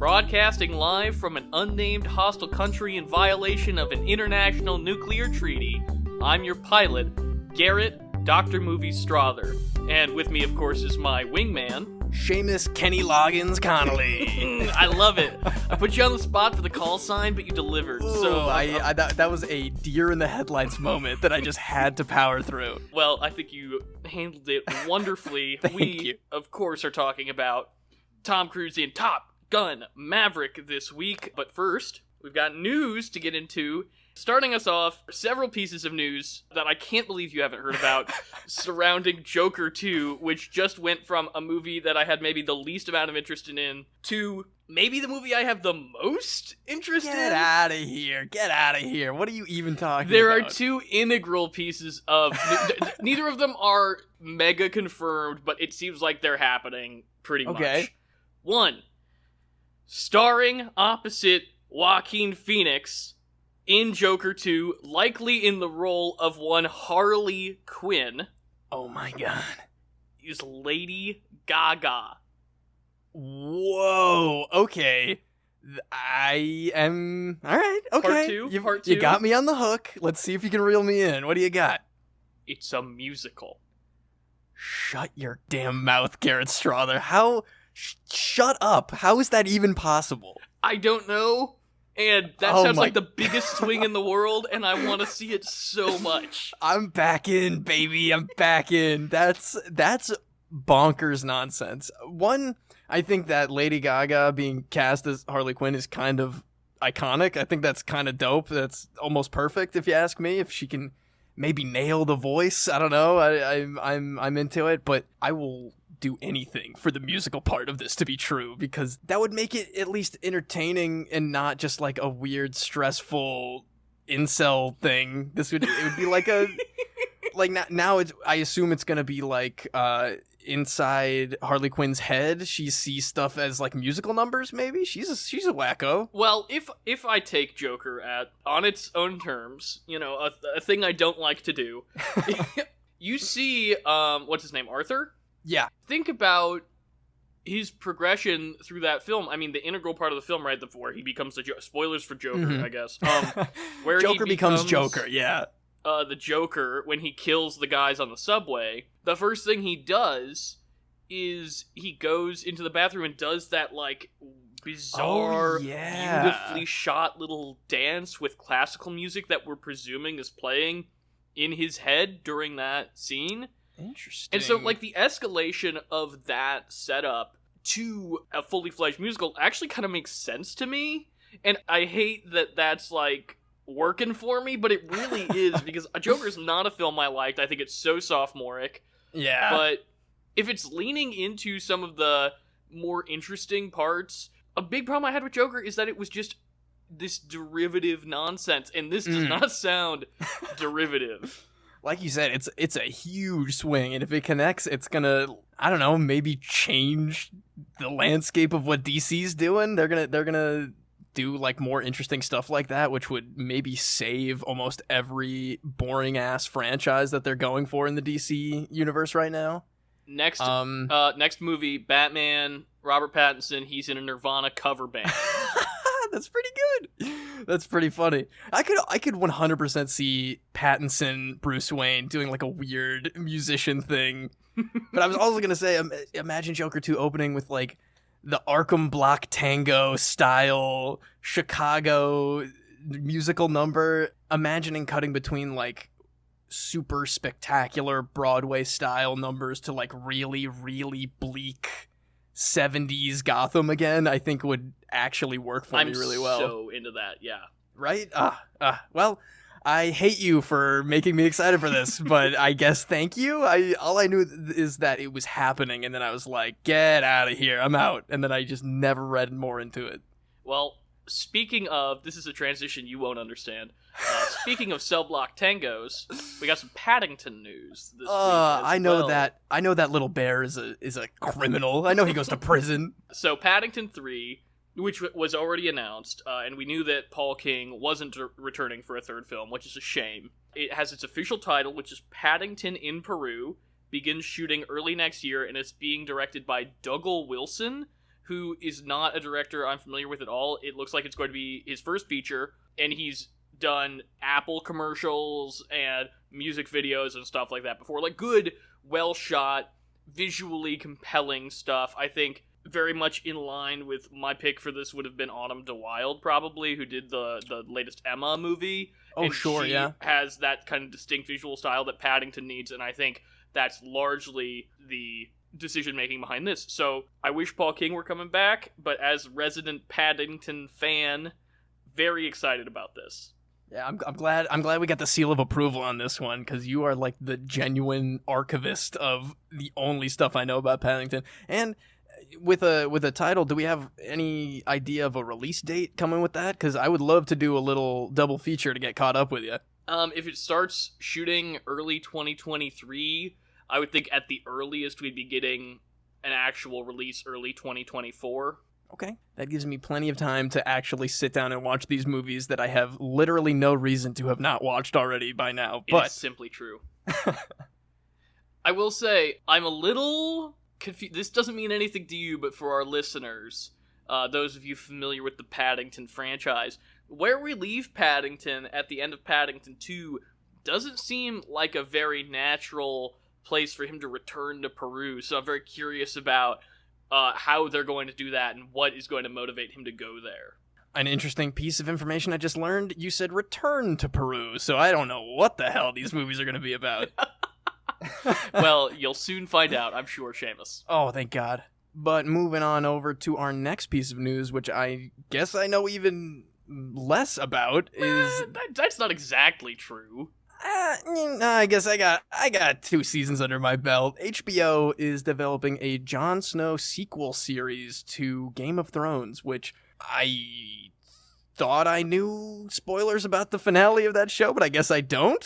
Broadcasting live from an unnamed hostile country in violation of an international nuclear treaty, I'm your pilot, Garrett, Dr. Movie Strother. And with me, of course, is my wingman, Seamus Kenny Loggins Connolly. I love it. I put you on the spot for the call sign, but you delivered. Ooh, so that was a deer in the headlights moment that I just had to power through. Well, I think you handled it wonderfully. Thank we, you. of course, are talking about Tom Cruise in Top Gun Maverick this week. But first, we've got news to get into. Starting us off, several pieces of news that I can't believe you haven't heard about surrounding Joker 2, which just went from a movie that I had maybe the least amount of interest in to maybe the movie I have the most interest in. Get out of here. Get out of here. What are you even talking There about? are two integral pieces of... neither of them are mega confirmed, but it seems like they're happening pretty much. One, starring opposite Joaquin Phoenix in Joker 2, likely in the role of one Harley Quinn, Oh my god. is Lady Gaga. Whoa. Okay. I am... Alright, okay. Part two. You got me on the hook. Let's see if you can reel me in. What do you got? It's a musical. Shut your damn mouth, Garrett Strother. How... Shut up. How is that even possible? I don't know, and that Oh sounds my- like the biggest swing in the world, and I want to see it so much. I'm back in, baby. I'm back in. That's bonkers nonsense. One, I think that Lady Gaga being cast as Harley Quinn is kind of iconic. I think that's kind of dope. That's almost perfect, if you ask me. If she can maybe nail the voice, I don't know. I'm into it, but I will do anything for the musical part of this to be true, because that would make it at least entertaining and not just like a weird, stressful incel thing. It would be like a like now it's, I assume it's gonna be like inside Harley Quinn's head. She sees stuff as like musical numbers. Maybe she's a wacko. Well, if I take Joker on its own terms, you know, a thing I don't like to do, you see, what's his name, Arthur? Yeah. Think about his progression through that film. I mean, the integral part of the film, right, where he becomes the spoilers for Joker, Mhm. I guess. Where Joker he becomes Joker. Yeah. The Joker, when he kills the guys on the subway, the first thing he does is he goes into the bathroom and does that, like, bizarre, beautifully shot little dance with classical music that we're presuming is playing in his head during that scene. Interesting. And so, like, the escalation of that setup to a fully fledged musical actually kind of makes sense to me. And I hate that that's, like, working for me, but it really is, because Joker's not a film I liked. I think it's so sophomoric. Yeah. But if it's leaning into some of the more interesting parts, a big problem I had with Joker is that it was just this derivative nonsense, and this does not sound derivative. Like you said, it's a huge swing, and if it connects, it's gonna, I don't know, maybe change the landscape of what DC's doing. They're gonna do like more interesting stuff like that, which would maybe save almost every boring ass franchise that they're going for in the DC universe right now. Next movie, Batman, Robert Pattinson, he's in a Nirvana cover band. That's pretty good. That's pretty funny. I could 100% see Pattinson, Bruce Wayne doing like a weird musician thing. But I was also gonna say, imagine Joker 2 opening with like the Arkham Block Tango style Chicago musical number. Imagining cutting between like super spectacular Broadway style numbers to like really, really bleak 70s Gotham again, I think would actually work for me really well. I'm so into that, yeah. Right? Well, I hate you for making me excited for this, but I guess thank you. All I knew is that it was happening, and then I was like, get out of here, I'm out. And then I just never read more into it. Well, speaking of, this is a transition you won't understand. Speaking of cell block tangos, we got some Paddington news this week. I know that little bear is a criminal. I know he goes to prison. So Paddington 3, which was already announced, and we knew that Paul King wasn't returning for a third film, which is a shame. It has its official title, which is Paddington in Peru, begins shooting early next year, and it's being directed by Dougal Wilson, who is not a director I'm familiar with at all. It looks like it's going to be his first feature, and he's done Apple commercials and music videos and stuff like that before. Like, good, well-shot, visually compelling stuff. I think very much in line with my pick for this would have been Autumn de Wilde, probably, who did the latest Emma movie. Oh, and sure, she yeah. has that kind of distinct visual style that Paddington needs, and I think that's largely the decision-making behind this. So I wish Paul King were coming back, but as resident Paddington fan, very excited about this. Yeah, I'm glad we got the seal of approval on this one, because you are like the genuine archivist of the only stuff I know about Paddington. And with a title, do we have any idea of a release date coming with that? Because I would love to do a little double feature to get caught up with you. If it starts shooting early 2023, I would think at the earliest we'd be getting an actual release early 2024. Okay, that gives me plenty of time to actually sit down and watch these movies that I have literally no reason to have not watched already by now. But it's simply true. I will say, I'm a little confused. This doesn't mean anything to you, but for our listeners, those of you familiar with the Paddington franchise, where we leave Paddington at the end of Paddington 2 doesn't seem like a very natural place for him to return to Peru. So I'm very curious about how they're going to do that and what is going to motivate him to go there. An interesting piece of information I just learned, you said return to Peru, so I don't know what the hell these movies are going to be about. Well, you'll soon find out, I'm sure, Seamus. Oh, thank God. But moving on over to our next piece of news, which I guess I know even less about, is... That's not exactly true. I guess I got 2 seasons under my belt. HBO is developing a Jon Snow sequel series to Game of Thrones, which I thought I knew spoilers about the finale of that show, but I guess I don't.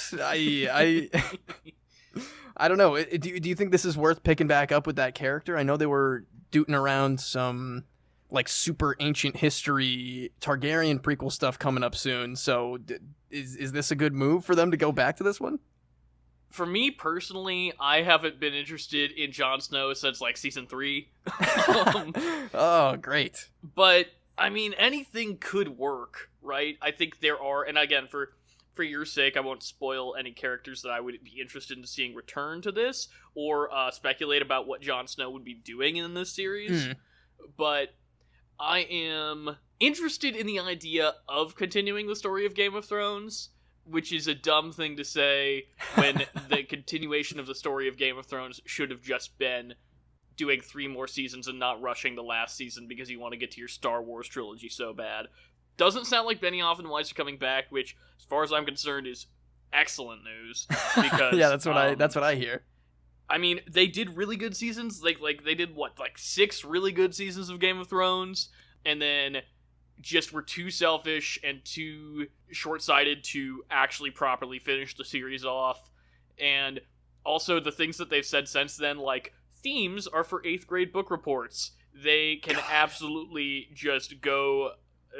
I don't know. Do you think this is worth picking back up with that character? I know they were dooting around some like super ancient history Targaryen prequel stuff coming up soon. So is this a good move for them to go back to this one? For me personally, I haven't been interested in Jon Snow since like season 3. Oh, great. But I mean, anything could work, right? I think there are, and again, for your sake, I won't spoil any characters that I would be interested in seeing return to this, or speculate about what Jon Snow would be doing in this series. But I am interested in the idea of continuing the story of Game of Thrones, which is a dumb thing to say when the continuation of the story of Game of Thrones should have just been doing 3 more seasons and not rushing the last season because you want to get to your Star Wars trilogy so bad. Doesn't sound like Benioff and Weiss are coming back, which, as far as I'm concerned, is excellent news. Because yeah, that's what I hear. I mean, they did really good seasons. Like they did 6 really good seasons of Game of Thrones, and then just were too selfish and too short-sighted to actually properly finish the series off. And also the things that they've said since then, like, themes are for 8th grade book reports. They can absolutely just go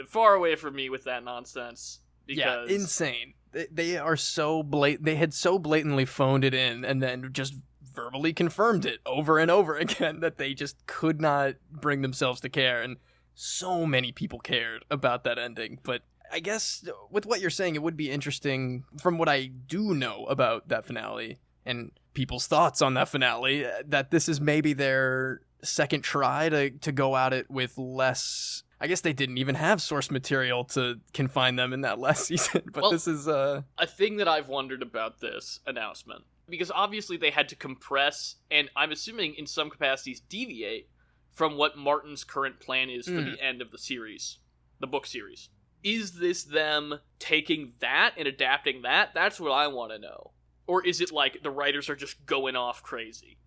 far away from me with that nonsense. Because... Yeah, insane. They are so they had so blatantly phoned it in and then just verbally confirmed it over and over again that they just could not bring themselves to care, and so many people cared about that ending. But I guess with what you're saying, it would be interesting from what I do know about that finale and people's thoughts on that finale, that this is maybe their second try to go at it with less... I guess they didn't even have source material to confine them in that last season, but well, this is a thing that I've wondered about this announcement. Because obviously they had to compress, and I'm assuming in some capacities deviate, from what Martin's current plan is for the end of the series, the book series. Is this them taking that and adapting that? That's what I want to know. Or is it like the writers are just going off crazy?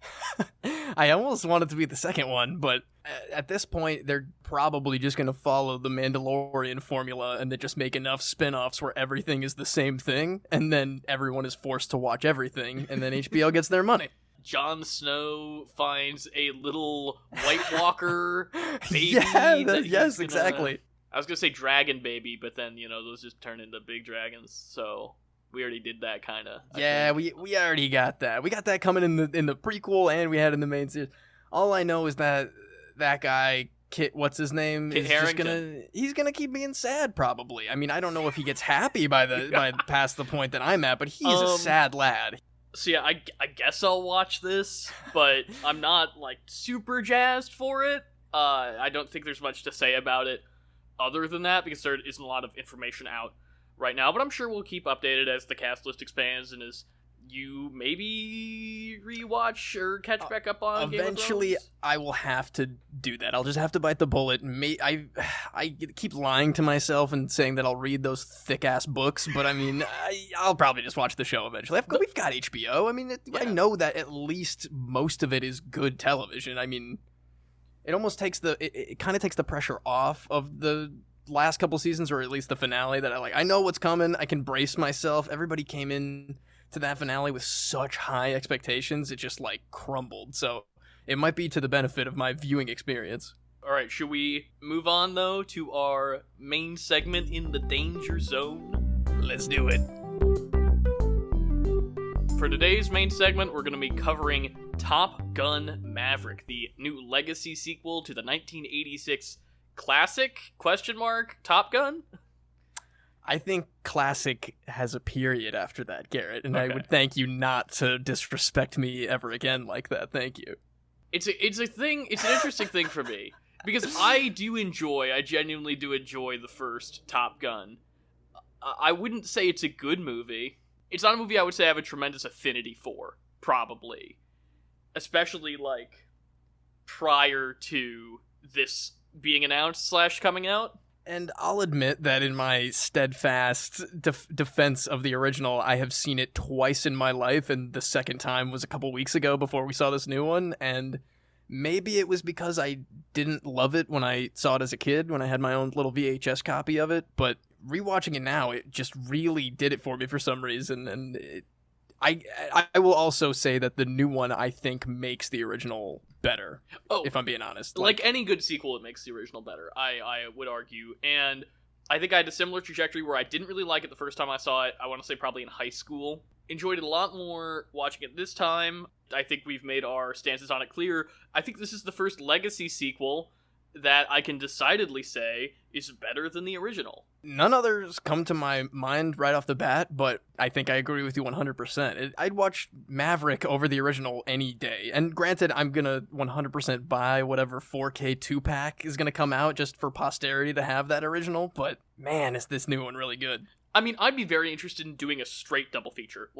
I almost want it to be the second one, but at this point, they're probably just going to follow the Mandalorian formula and they just make enough spin-offs where everything is the same thing, and then everyone is forced to watch everything, and then HBO gets their money. Jon Snow finds a little White Walker baby. Yes, exactly. I was going to say dragon baby, but then, those just turn into big dragons, so... We already did that, kind of. Yeah, we already got that. We got that coming in the prequel, and we had it in the main series. All I know is that guy Kit, what's his name? Kit is just Harington. he's gonna keep being sad probably. I mean, I don't know if he gets happy by past the point that I'm at, but he's a sad lad. So yeah, I guess I'll watch this, but I'm not like super jazzed for it. I don't think there's much to say about it other than that, because there isn't a lot of information out right now, but I'm sure we'll keep updated as the cast list expands and as you maybe rewatch or catch back up on eventually Game of Thrones. I will have to do that. I'll just have to bite the bullet. I keep lying to myself and saying that I'll read those thick ass books, but I mean, I'll probably just watch the show eventually. We've got HBO. I mean, I know that at least most of it is good television. I mean, it almost takes it kind of takes the pressure off of the last couple seasons, or at least the finale, that I know what's coming. I can brace myself. Everybody came in to that finale with such high expectations, it just crumbled. So it might be to the benefit of my viewing experience. All right, should we move on though to our main segment in the Danger Zone? Let's do it. For today's main segment, we're going to be covering Top Gun Maverick, the new legacy sequel to the 1986 classic, Top Gun? I think classic has a period after that, Garrett, and Okay. I would thank you not to disrespect me ever again like that. Thank you. It's an interesting thing for me, because I genuinely do enjoy the first Top Gun. I wouldn't say it's a good movie. It's not a movie I would say I have a tremendous affinity for, probably. Especially, prior to this being announced / coming out. And I'll admit that in my steadfast defense of the original, I have seen it twice in my life, and the second time was a couple weeks ago before we saw this new one, and maybe it was because I didn't love it when I saw it as a kid, when I had my own little VHS copy of it, but rewatching it now, it just really did it for me for some reason, and I will also say that the new one, I think, makes the original better, if I'm being honest. Like any good sequel, it makes the original better, I would argue. And I think I had a similar trajectory where I didn't really like it the first time I saw it. I want to say probably in high school. Enjoyed it a lot more watching it this time. I think we've made our stances on it clear. I think this is the first legacy sequel that I can decidedly say is better than the original. None others come to my mind right off the bat, but I think I agree with you 100%. I'd watch Maverick over the original any day. And granted, I'm going to 100% buy whatever 4K 2-pack is going to come out just for posterity to have that original, but man, is this new one really good. I mean, I'd be very interested in doing a straight double feature,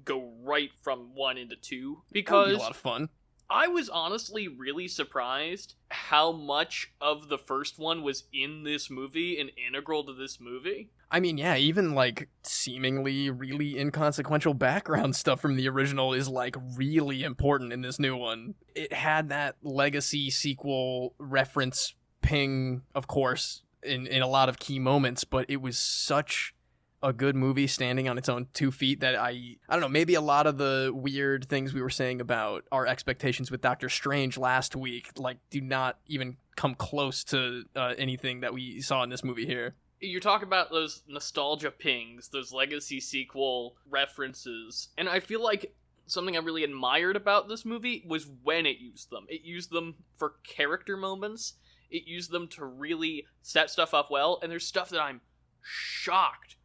go right from 1 into 2, because That would be a lot of fun. I was honestly really surprised how much of the first one was in this movie and integral to this movie. I mean, yeah, even seemingly really inconsequential background stuff from the original is really important in this new one. It had that legacy sequel reference ping, of course, in a lot of key moments, but it was such a good movie standing on its own 2 feet that I don't know, maybe a lot of the weird things we were saying about our expectations with Doctor Strange last week do not even come close to anything that we saw in this movie here. You're talking about those nostalgia pings, those legacy sequel references, and I feel like something I really admired about this movie was when it used them. It used them for character moments. It used them to really set stuff up well, and there's stuff that I'm shocked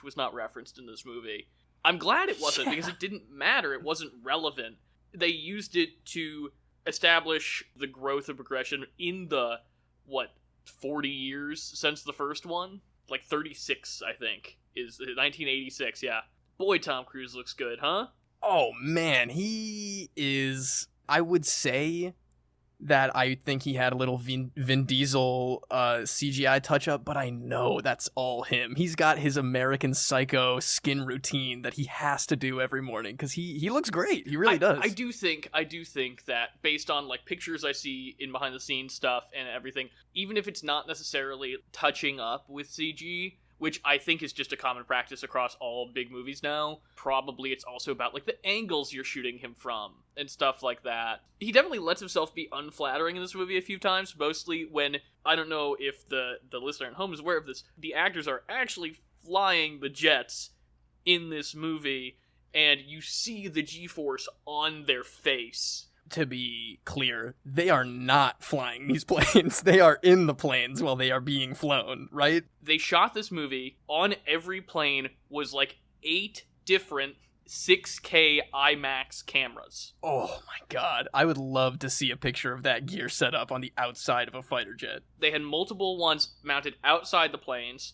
was not referenced in this movie. I'm glad it wasn't, because it didn't matter. It wasn't relevant. They used it to establish the growth and progression in the, 40 years since the first one? 36, I think, is 1986, yeah. Boy, Tom Cruise looks good, huh? Oh, man, he is, I would say that I think he had a little Vin Diesel CGI touch-up, but I know that's all him. He's got his American Psycho skin routine that he has to do every morning, because he looks great. He really does. I do think that based on pictures I see in behind-the-scenes stuff and everything, even if it's not necessarily touching up with CG, which I think is just a common practice across all big movies now. Probably it's also about the angles you're shooting him from and stuff like that. He definitely lets himself be unflattering in this movie a few times, mostly when, I don't know if the listener at home is aware of this, the actors are actually flying the jets in this movie, and you see the G-force on their face to be clear, they are not flying these planes. They are in the planes while they are being flown, right? They shot this movie. On every plane was like 8 different 6K IMAX cameras. Oh my god. I would love to see a picture of that gear set up on the outside of a fighter jet. They had multiple ones mounted outside the planes,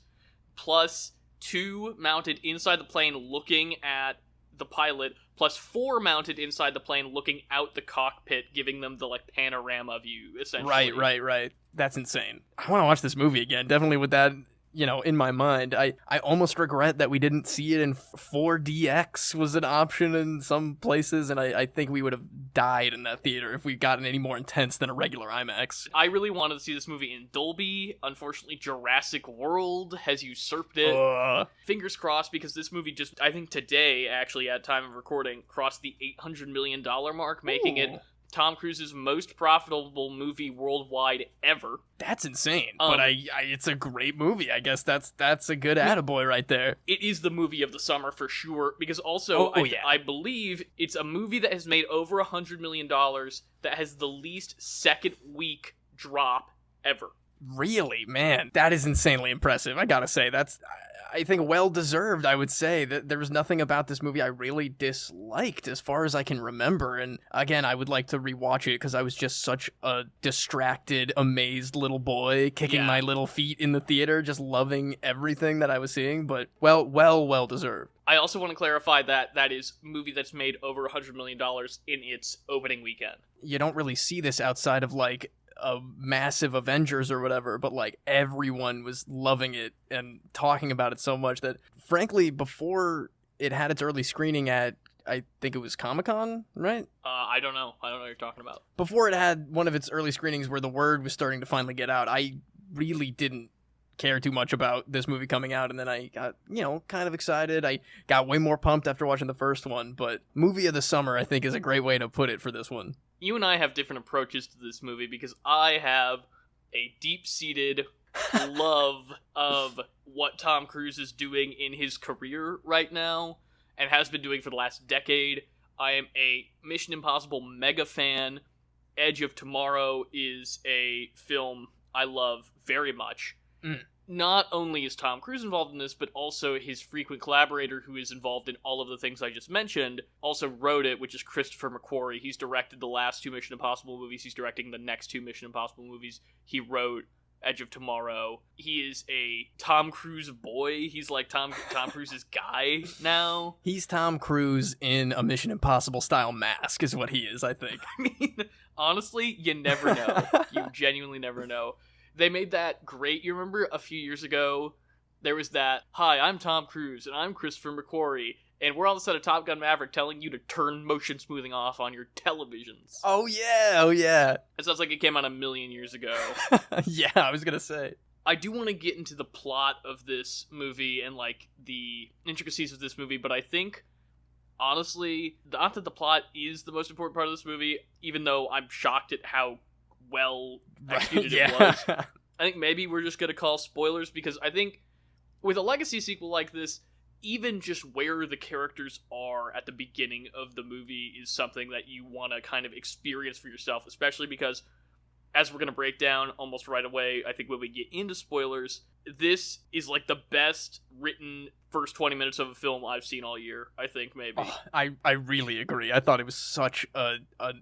plus 2 mounted inside the plane looking at the pilot, plus 4 mounted inside the plane looking out the cockpit, giving them the like panorama view, essentially. Right. That's insane. I want to watch this movie again, definitely with that, in my mind. I almost regret that we didn't see it in 4DX was an option in some places, and I think we would have died in that theater if we'd gotten any more intense than a regular IMAX. I really wanted to see this movie in Dolby. Unfortunately, Jurassic World has usurped it. Fingers crossed, because this movie just, I think today, actually, at time of recording, crossed the $800 million mark, making it Tom Cruise's most profitable movie worldwide ever. That's insane. But it's a great movie. I guess that's a good attaboy right there. It is the movie of the summer for sure, because also I believe it's a movie that has made over $100 million that has the least second week drop ever. Really? Man, that is insanely impressive. I gotta say, that's, I think, well-deserved, I would say. That there was nothing about this movie I really disliked as far as I can remember. And again, I would like to rewatch it because I was just such a distracted, amazed little boy kicking my little feet in the theater, just loving everything that I was seeing. But well-deserved. I also want to clarify that is a movie that's made over $100 million in its opening weekend. You don't really see this outside of, like, a massive Avengers or whatever, but like everyone was loving it and talking about it so much that, frankly, before it had its early screening at, I think it was Comic-Con, right? I don't know what you're talking about. Before it had one of its early screenings where the word was starting to finally get out, I really didn't care too much about this movie coming out, and then I got, kind of excited. I got way more pumped after watching the first one, but movie of the summer, I think, is a great way to put it for this one. You and I have different approaches to this movie because I have a deep-seated love of what Tom Cruise is doing in his career right now and has been doing for the last decade. I am a Mission Impossible mega fan. Edge of Tomorrow is a film I love very much. Not only is Tom Cruise involved in this, but also his frequent collaborator, who is involved in all of the things I just mentioned, also wrote it, which is Christopher McQuarrie. He's directed the last 2 Mission Impossible movies. He's directing the next 2 Mission Impossible movies. He wrote Edge of Tomorrow. He is a Tom Cruise boy. He's like Tom Cruise's guy now. He's Tom Cruise in a Mission Impossible style mask is what he is, I think. I mean, honestly, you never know. You genuinely never know. They made that great. You remember a few years ago, there was that, "Hi, I'm Tom Cruise, and I'm Christopher McQuarrie, and we're on the set of Top Gun Maverick telling you to turn motion smoothing off on your televisions." Oh, yeah. It sounds like it came out a million years ago. Yeah, I was gonna say. I do want to get into the plot of this movie and, like, the intricacies of this movie, but I think, honestly, not that the plot is the most important part of this movie, even though I'm shocked at how well executed it was. I think maybe we're just going to call spoilers, because I think with a legacy sequel like this, even just where the characters are at the beginning of the movie is something that you want to kind of experience for yourself, especially because, as we're going to break down almost right away, I think when we get into spoilers, this is like the best written first 20 minutes of a film I've seen all year, I think, maybe. Oh, I really agree. I thought it was such a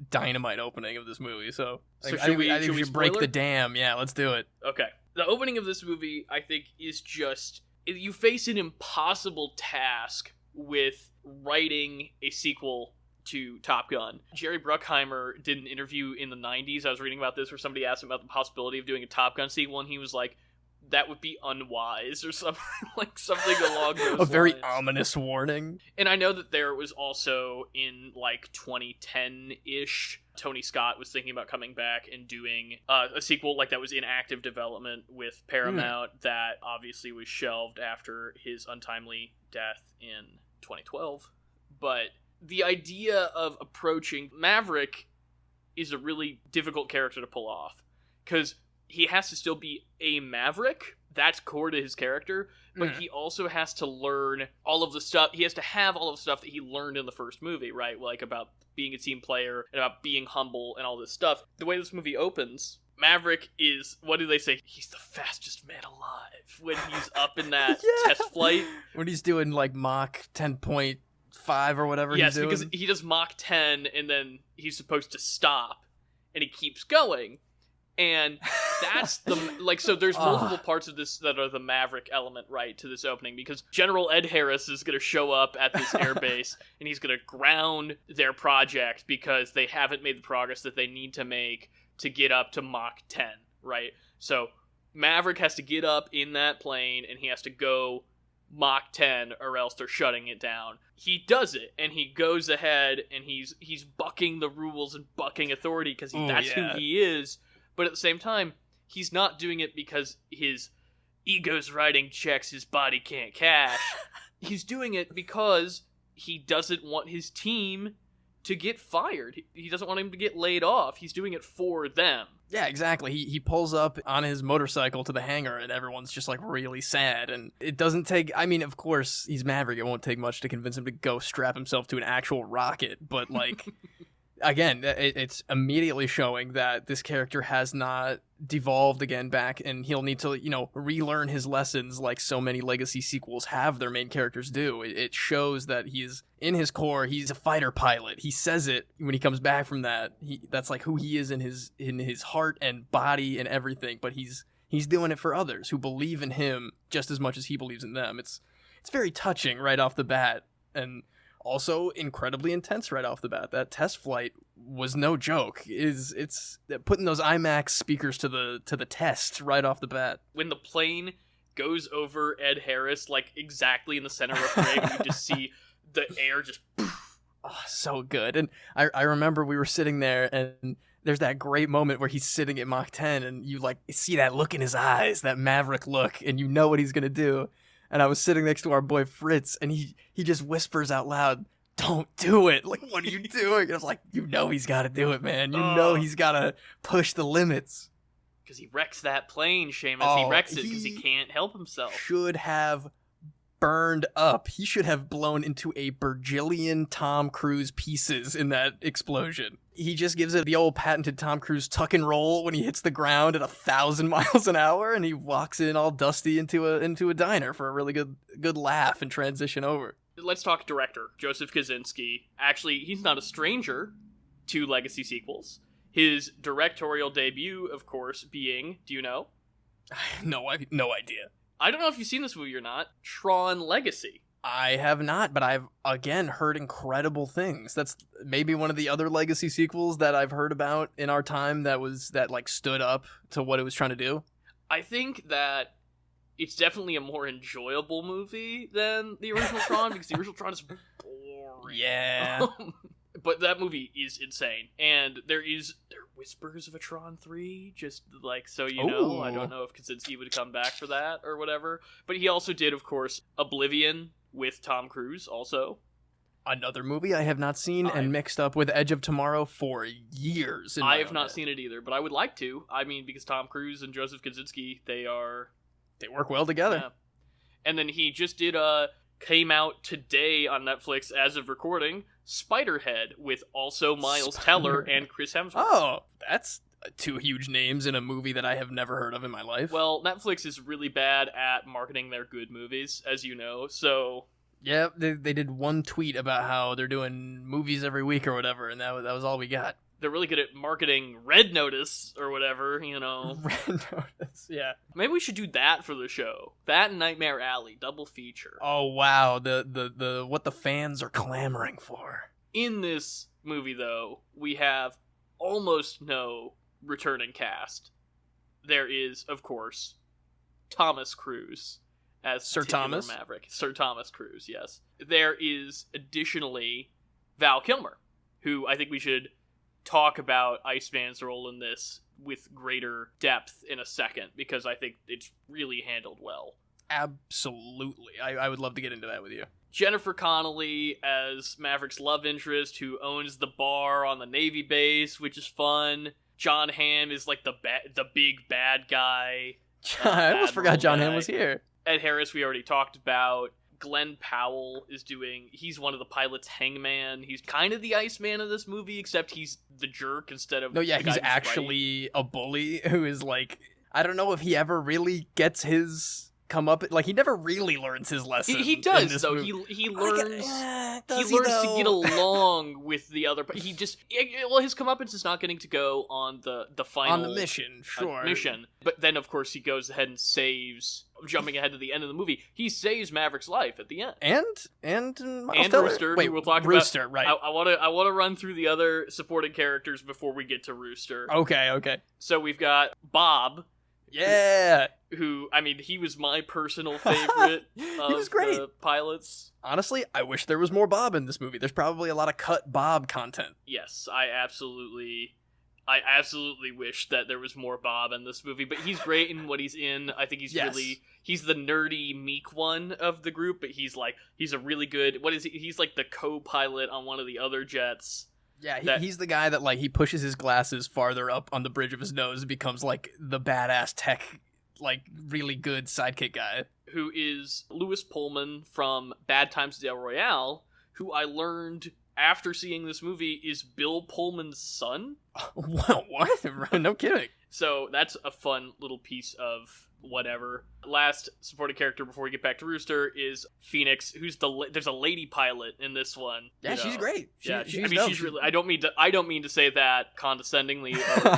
dynamite opening of this movie, so I think we should break the dam. Yeah, let's do it. Okay. The opening of this movie, I think, is just, you face an impossible task with writing a sequel to Top Gun. Jerry Bruckheimer did an interview in the 90s. I was reading about this where somebody asked him about the possibility of doing a Top Gun sequel, and he was like, that would be unwise, or something something along those lines. A very ominous warning. And I know that there was also, in like 2010-ish, Tony Scott was thinking about coming back and doing a sequel like that was in active development with Paramount that obviously was shelved after his untimely death in 2012. But the idea of approaching Maverick is a really difficult character to pull off, because he has to still be a Maverick That's core to his character, but he also has to learn all of the stuff. He has to have all of the stuff that he learned in the first movie, right? Like about being a team player and about being humble and all this stuff. The way this movie opens, Maverick is, what do they say? He's the fastest man alive when he's up in that test flight. When he's doing like Mach 10.5 or whatever he's doing. Yes, because he does Mach 10 and then he's supposed to stop and he keeps going. And that's the, like, so there's multiple parts of this that are the Maverick element, right, to this opening, because General Ed Harris is going to show up at this airbase, and he's going to ground their project because they haven't made the progress that they need to make to get up to Mach 10, right? So Maverick has to get up in that plane, and he has to go Mach 10, or else they're shutting it down. He does it, and he goes ahead, and he's bucking the rules and bucking authority, because that's who he is. But at the same time, he's not doing it because his ego's writing checks his body can't cash. He's doing it because he doesn't want his team to get fired. He doesn't want him to get laid off. He's doing it for them. Yeah, exactly. He pulls up on his motorcycle to the hangar, and everyone's just, like, really sad. And it doesn't take... I mean, of course, he's Maverick. It won't take much to convince him to go strap himself to an actual rocket. But, like... Again, it's immediately showing that this character has not devolved again back, and he'll need to, relearn his lessons like so many legacy sequels have their main characters do. It shows that he's, in his core, he's a fighter pilot. He says it when he comes back from that. That's like who he is in his heart and body and everything, but he's doing it for others who believe in him just as much as he believes in them. It's very touching right off the bat, and also incredibly intense right off the bat. That test flight was no joke. It's putting those IMAX speakers to the test right off the bat. When the plane goes over Ed Harris, like exactly in the center of the frame, you just see the air just poof. Oh, so good. And I remember we were sitting there, and there's that great moment where he's sitting at Mach 10, and you like see that look in his eyes, that Maverick look, and you know what he's gonna do. And I was sitting next to our boy Fritz, and he just whispers out loud, "Don't do it." Like, what are you doing? I was like, he's got to do it, man. He's got to push the limits. Because he wrecks that plane, Seamus. He wrecks it because he can't help himself. Should have burned up. He should have blown into a bajillion Tom Cruise pieces in that explosion. He just gives it the old patented Tom Cruise tuck and roll when he hits the ground at 1,000 miles an hour, and he walks in all dusty into a diner for a really good laugh and transition over. Let's talk director, Joseph Kosinski. Actually, he's not a stranger to legacy sequels. His directorial debut, of course, being, do you know? I have no idea. I don't know if you've seen this movie or not. Tron Legacy. I have not, but I've, again, heard incredible things. That's maybe one of the other legacy sequels that I've heard about in our time that stood up to what it was trying to do. I think that it's definitely a more enjoyable movie than the original Tron, because the original Tron is boring. Yeah. But that movie is insane. And there are whispers of a Tron 3, just like, so you know. I don't know if Kosinski would come back for that or whatever. But he also did, of course, Oblivion with Tom Cruise also. Another movie I have not seen and mixed up with Edge of Tomorrow for years. I have not seen it either, but I would like to. I mean, because Tom Cruise and Joseph Kosinski, they work well together. Yeah. And then he just came out today on Netflix as of recording, Spiderhead, with also Miles Teller and Chris Hemsworth. Oh, that's two huge names in a movie that I have never heard of in my life. Well, Netflix is really bad at marketing their good movies, as you know, so... Yeah, they did one tweet about how they're doing movies every week or whatever, and that was all we got. They're really good at marketing Red Notice or whatever, you know. Red Notice, yeah. Maybe we should do that for the show. That and Nightmare Alley, double feature. Oh, wow, the what the fans are clamoring for. In this movie, though, we have almost no returning cast. There is, of course, Thomas Cruise as Sir Thomas Maverick. Sir Thomas Cruise, yes. There is additionally Val Kilmer, who I think we should talk about Iceman's role in this with greater depth in a second, because I think it's really handled well. Absolutely. I would love to get into that with you. Jennifer Connelly as Maverick's love interest, who owns the bar on the Navy base, which is fun. John Hamm is like the big bad guy. I almost forgot John Hamm was here. Ed Harris, we already talked about. Glenn Powell he's one of the pilots, Hangman. He's kind of the Iceman of this movie, except he's the jerk instead of No, yeah, the guy he's who's actually a bully who is like, I don't know if he ever really gets his come up, like he never really learns his lesson. He does though. Movie. He learns. Does he learns to though? get along with the other. He just his comeuppance is not getting to go on the final on the mission, sure. Mission, but then of course he goes ahead and saves. Jumping ahead to the end of the movie, he saves Maverick's life at the end. And Miles Teller. Rooster. Wait, we'll talk Rooster, about, right? I want to run through the other supporting characters before we get to Rooster. Okay. So we've got Bob. Yeah. Who I mean, he was my personal favorite. He was great. The pilots. Honestly, I wish there was more Bob in this movie. There's probably a lot of cut Bob content. Yes, I absolutely wish that there was more Bob in this movie, but he's great in what he's in. I think he's he's the nerdy, meek one of the group, but he's a really good, what is he? He's like the co-pilot on one of the other jets. Yeah, he's the guy that like he pushes his glasses farther up on the bridge of his nose and becomes like the badass tech, like really good sidekick guy. Who is Lewis Pullman from Bad Times at El Royale, who I learned after seeing this movie is Bill Pullman's son. What? No kidding. So that's a fun little piece of whatever. Last supporting character before we get back to Rooster is Phoenix, who's there's a lady pilot in this one. Yeah, she's great. She's really. I don't mean to say that condescendingly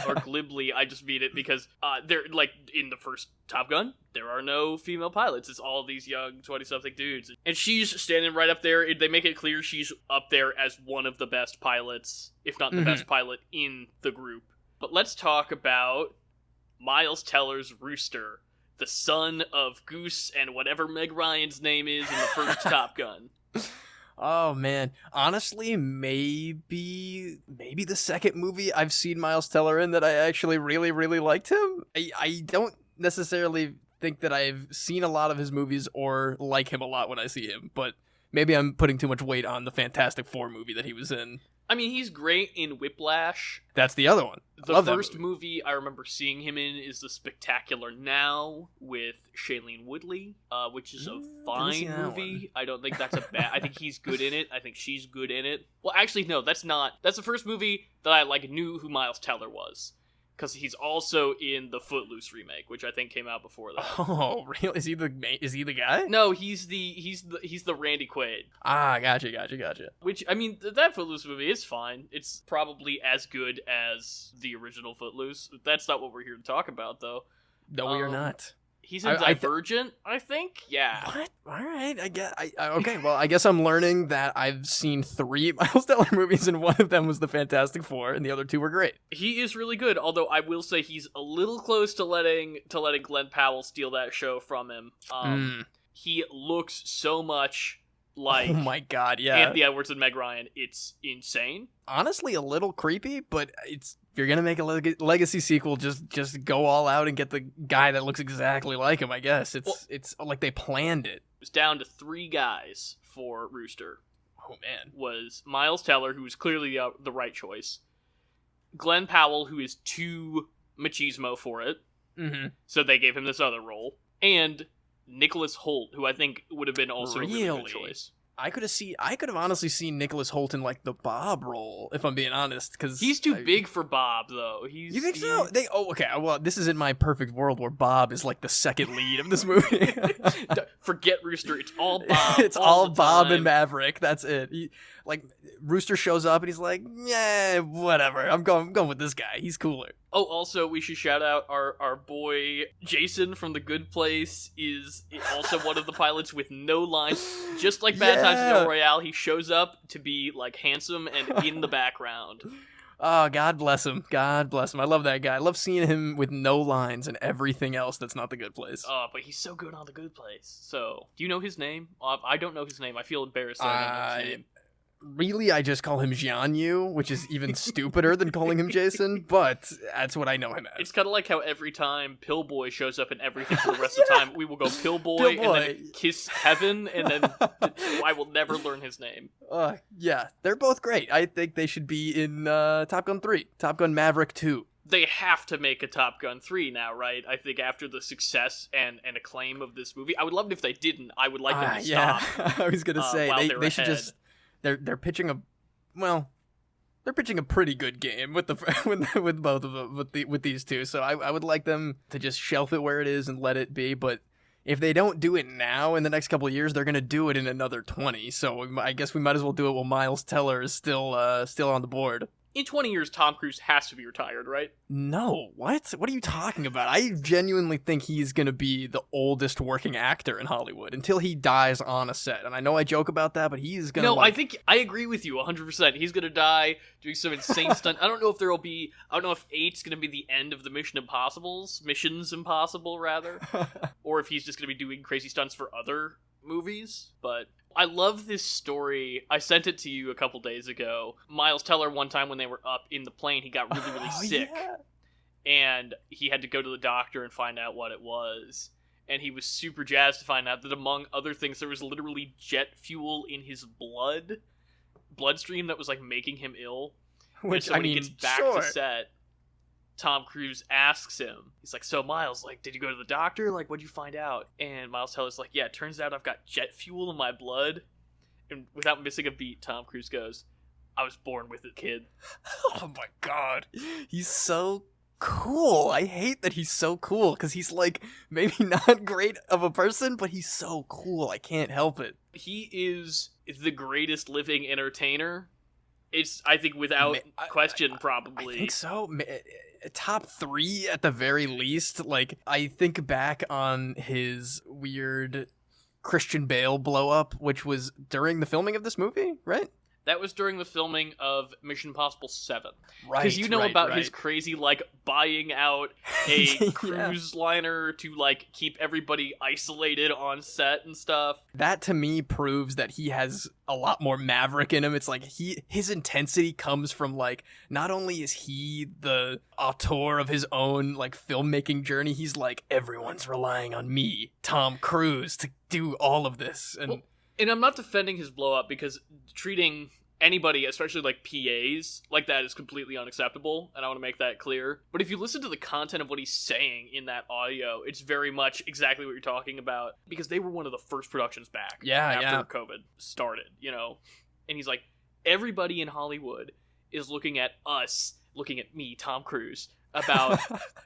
or glibly. I just mean it because they're like in the first Top Gun, there are no female pilots. It's all these young 20-something dudes, and she's standing right up there. They make it clear she's up there as one of the best pilots, if not the best pilot in the group. But let's talk about Miles Teller's Rooster, the son of Goose and whatever Meg Ryan's name is in the first Top Gun. Oh man, honestly, maybe the second movie I've seen Miles Teller in that I actually really, really liked him. I don't necessarily think that I've seen a lot of his movies or like him a lot when I see him, but maybe I'm putting too much weight on the Fantastic Four movie that he was in. I mean, he's great in Whiplash. That's the other one. The first movie I remember seeing him in is The Spectacular Now with Shailene Woodley, which is a fine movie. I don't think that's a bad... I think he's good in it. I think she's good in it. Well, actually, no, that's not... That's the first movie that I knew who Miles Teller was. Because he's also in the Footloose remake, which I think came out before that. Oh, really? Is he the guy? No, he's the Randy Quaid. Ah, gotcha. Which, I mean, that Footloose movie is fine. It's probably as good as the original Footloose. That's not what we're here to talk about, though. No, we are not. He's in Divergent, I think? Yeah. What? All right. Okay, well, I guess I'm learning that I've seen 3 Miles Teller movies, and one of them was the Fantastic Four, and the other 2 were great. He is really good, although I will say he's a little close to letting Glenn Powell steal that show from him. He looks so much like... Oh my god, yeah. Anthony Edwards and Meg Ryan. It's insane. Honestly, a little creepy, but it's... If you're gonna make a legacy sequel, just go all out and get the guy that looks exactly like him. I guess it's like they planned it. It was down to 3 guys for Rooster. Oh man, was Miles Teller, who was clearly the right choice. Glenn Powell, who is too machismo for it, so they gave him this other role, and Nicholas Hoult, who I think would have been also a really good choice. I could have honestly seen Nicholas Hoult in like the Bob role, if I'm being honest, because he's too big for Bob, though. You think so? Okay. Well, this is in my perfect world where Bob is like the second lead of this movie. Forget Rooster. It's all Bob. It's all Bob and Maverick. That's it. Rooster shows up and he's like, yeah, whatever. I'm going with this guy. He's cooler. Oh, also, we should shout out our boy Jason from The Good Place is also one of the pilots with no lines. Just like Bad Times at El Royale, he shows up to be like handsome and in the background. Oh, God bless him. God bless him. I love that guy. I love seeing him with no lines and everything else that's not The Good Place. Oh, but he's so good on The Good Place. So, do you know his name? I don't know his name. I feel embarrassed that I don't know his name. Really, I just call him Jian Yu, which is even stupider than calling him Jason, but that's what I know him as. It's kind of like how every time Pillboy shows up in everything for the rest of the time, we will go Pillboy and then Kiss Heaven, and then I will never learn his name. Yeah, they're both great. I think they should be in Top Gun 3, Top Gun Maverick 2. they have to make a Top Gun 3 now, right? I think after the success and acclaim of this movie. I would love it if they didn't. I would like them to stop. I was gonna say they should ahead. just they're pitching they're pitching a pretty good game with the with both of them with these two. So I would like them to just shelf it where it is and let it be. But if they don't do it now in the next couple of years, they're gonna do it in another 20. So I guess we might as well do it while Miles Teller is still on the board. In 20 years, Tom Cruise has to be retired, right? No, what? What are you talking about? I genuinely think he's going to be the oldest working actor in Hollywood until he dies on a set. And I know I joke about that, but he's going to I think I agree with you 100%. He's going to die doing some insane stunt. I don't know if 8's going to be the end of the Missions Impossible, rather. Or if he's just going to be doing crazy stunts for other movies, but I love this story. I sent it to you a couple days ago. Miles Teller, one time when they were up in the plane, he got really sick. Yeah. And he had to go to the doctor and find out what it was. And he was super jazzed to find out that, among other things, there was literally jet fuel in his bloodstream that was, like, making him ill. Which, so when he gets back to set, Tom Cruise asks him, he's like, so Miles, like, did you go to the doctor? Like, what'd you find out? And Miles Teller's like, yeah, it turns out I've got jet fuel in my blood. And without missing a beat, Tom Cruise goes, I was born with it, kid. Oh my god. He's so cool. I hate that he's so cool, because he's, like, maybe not great of a person, but he's so cool. I can't help it. He is the greatest living entertainer. It's, I think, without question, probably. I think so. Top 3 at the very least. Like, I think back on his weird Christian Bale blow up, which was during the filming of this movie, right? That was during the filming of Mission Impossible 7. Right, because you know about his crazy, like, buying out a cruise liner to, like, keep everybody isolated on set and stuff. That, to me, proves that he has a lot more Maverick in him. It's like his intensity comes from, like, not only is he the auteur of his own, like, filmmaking journey, he's like, everyone's relying on me, Tom Cruise, to do all of this. And I'm not defending his blow up, because treating anybody, especially like PAs, like that is completely unacceptable, and I want to make that clear. But if you listen to the content of what he's saying in that audio, it's very much exactly what you're talking about, because they were one of the first productions back after COVID started, you know? And he's like, everybody in Hollywood is looking at us, looking at me, Tom Cruise, about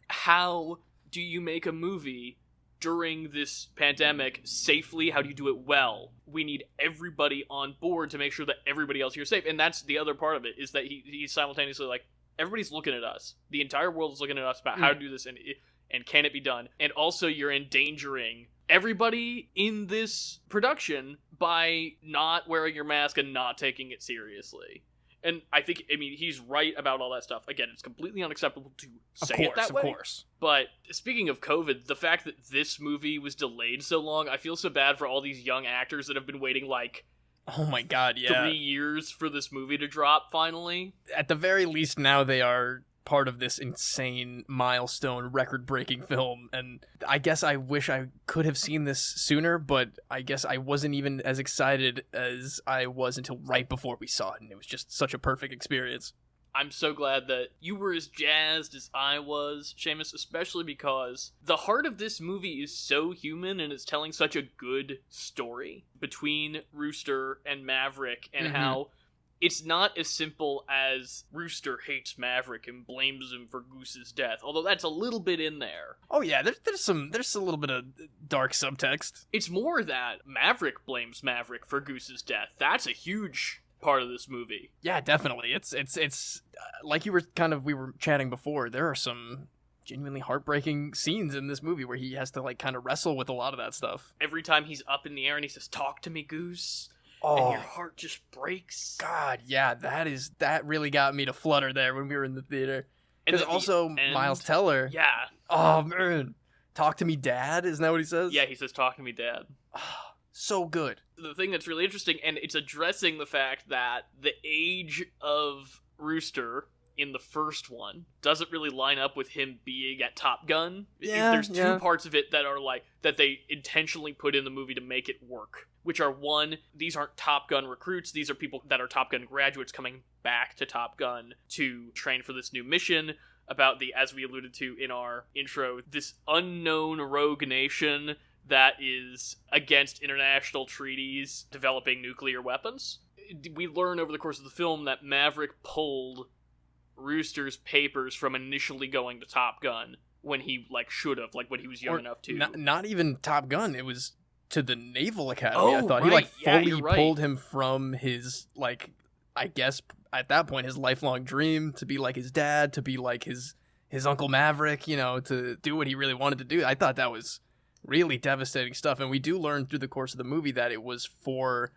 how do you make a movie during this pandemic safely? How do you do it well? We need everybody on board to make sure that everybody else here is safe. And that's the other part of it, is that he's simultaneously like, everybody's looking at us. The entire world is looking at us about how to do this and can it be done. And also you're endangering everybody in this production by not wearing your mask and not taking it seriously. And I mean, he's right about all that stuff. Again, it's completely unacceptable to say it that way. Of course. But speaking of COVID, the fact that this movie was delayed so long, I feel so bad for all these young actors that have been waiting, like, oh my god, yeah, 3 years for this movie to drop finally. At the very least, now they are part of this insane milestone record-breaking film, and I guess I wish I could have seen this sooner, but I guess I wasn't even as excited as I was until right before we saw it, and it was just such a perfect experience. I'm so glad that you were as jazzed as I was, Seamus, especially because the heart of this movie is so human, and it's telling such a good story between Rooster and Maverick, and how it's not as simple as Rooster hates Maverick and blames him for Goose's death, although that's a little bit in there. Oh yeah, there's a little bit of dark subtext. It's more that Maverick blames Maverick for Goose's death. That's a huge part of this movie. Yeah, definitely. It's like we were chatting before, there are some genuinely heartbreaking scenes in this movie where he has to, like, kind of wrestle with a lot of that stuff. Every time he's up in the air and he says, "Talk to me, Goose," and your heart just breaks. God, yeah, that really got me to flutter there when we were in the theater. Because also Miles Teller. Yeah. Oh, man. "Talk to me, Dad?" Isn't that what he says? Yeah, he says, "Talk to me, Dad." So good. The thing that's really interesting, and it's addressing the fact that the age of Rooster in the first one doesn't really line up with him being at Top Gun. Yeah, there's two parts of it that are like, that they intentionally put in the movie to make it work, which are, one, these aren't Top Gun recruits, these are people that are Top Gun graduates coming back to Top Gun to train for this new mission. about as we alluded to in our intro, this unknown rogue nation that is against international treaties developing nuclear weapons. We learn over the course of the film that Maverick pulled Rooster's papers from initially going to Top Gun when he should have, when he was young enough to. Not even Top Gun. It was to the Naval Academy. I thought right. he fully pulled him from his I guess at that point his lifelong dream to be like his dad, to be like his Uncle Maverick, to do what he really wanted to do. I thought that was really devastating stuff, and we do learn through the course of the movie that it was for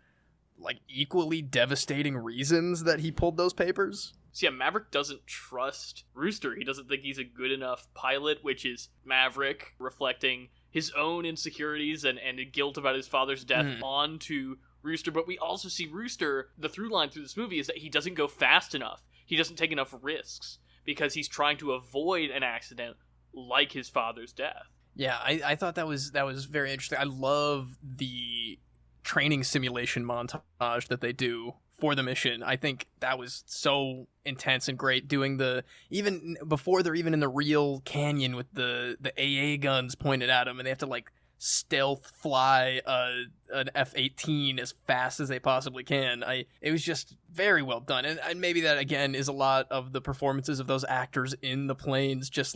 equally devastating reasons that he pulled those papers. So yeah, Maverick doesn't trust Rooster. He doesn't think he's a good enough pilot, which is Maverick reflecting his own insecurities and guilt about his father's death onto Rooster. But we also see Rooster, the through line through this movie is that he doesn't go fast enough. He doesn't take enough risks because he's trying to avoid an accident like his father's death. Yeah, I thought that was very interesting. I love the training simulation montage that they do for the mission. I think that was so intense and great, doing even before they're even in the real canyon with the AA guns pointed at them, and they have to stealth fly an F-18 as fast as they possibly can. It was just very well done, and maybe that again is a lot of the performances of those actors in the planes, just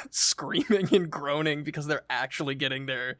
screaming and groaning because they're actually getting their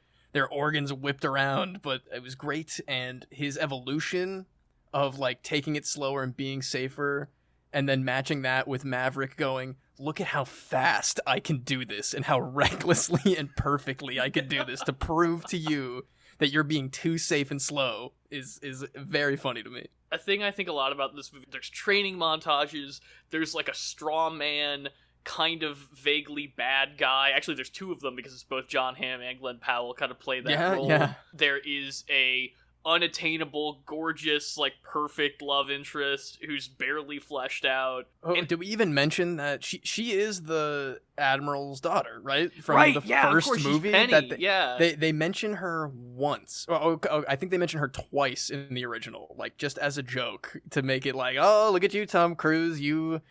organs whipped around. But it was great, and his evolution of taking it slower and being safer, and then matching that with Maverick going, look at how fast I can do this and how recklessly and perfectly I can do this to prove to you that you're being too safe and slow is very funny to me. A thing I think a lot about this movie, there's training montages, there's a straw man kind of vaguely bad guy. Actually, there's two of them because it's both John Hamm and Glenn Powell kind of play that role. Yeah. There is a unattainable, gorgeous, perfect love interest who's barely fleshed out. Oh, did we even mention that she is the Admiral's daughter, right? From the first movie. They mention her once. I think they mention her twice in the original, just as a joke to make it oh, look at you, Tom Cruise, you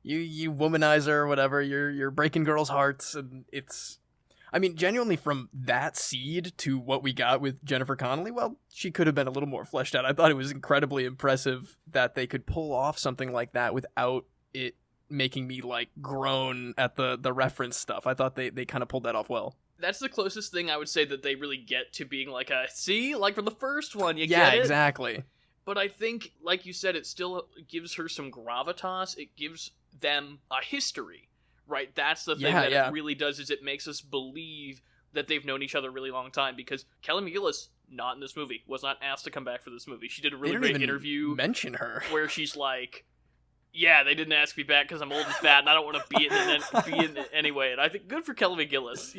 womanizer or whatever. You're breaking girls' hearts, and it's. I mean, genuinely, from that seed to what we got with Jennifer Connelly, well, she could have been a little more fleshed out. I thought it was incredibly impressive that they could pull off something like that without it making me, groan at the reference stuff. I thought they kind of pulled that off well. That's the closest thing I would say that they really get to being see? For the first one, you get it? Yeah, exactly. But I think, like you said, it still gives her some gravitas. It gives them a history. Right, that's the thing that it really does, is it makes us believe that they've known each other a really long time, because Kelly McGillis, not in this movie, was not asked to come back for this movie. She did a really great interview. Mention her. Where she's yeah, they didn't ask me back because I'm old and fat and I don't want to be in it anyway. And I think good for Kelly McGillis,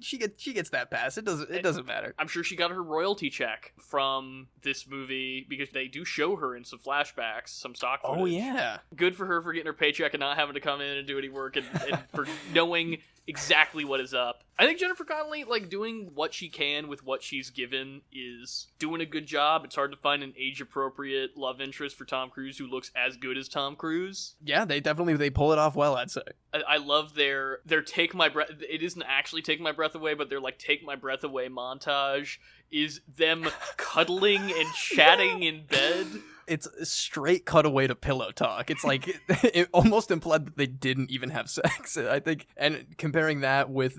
she gets that pass. It doesn't matter. I'm sure she got her royalty check from this movie because they do show her in some flashbacks, some stock footage. Oh yeah, good for her for getting her paycheck and not having to come in and do any work, and for knowing exactly what is up. I think Jennifer Connelly, doing what she can with what she's given, is doing a good job. It's hard to find an age-appropriate love interest for Tom Cruise who looks as good as Tom Cruise. Yeah, they pull it off well, I'd say. I love their take my breath. It isn't actually take my breath away, but their take my breath away montage is them cuddling and chatting in bed. It's a straight cutaway to pillow talk. It's it almost implied that they didn't even have sex, I think. And comparing that with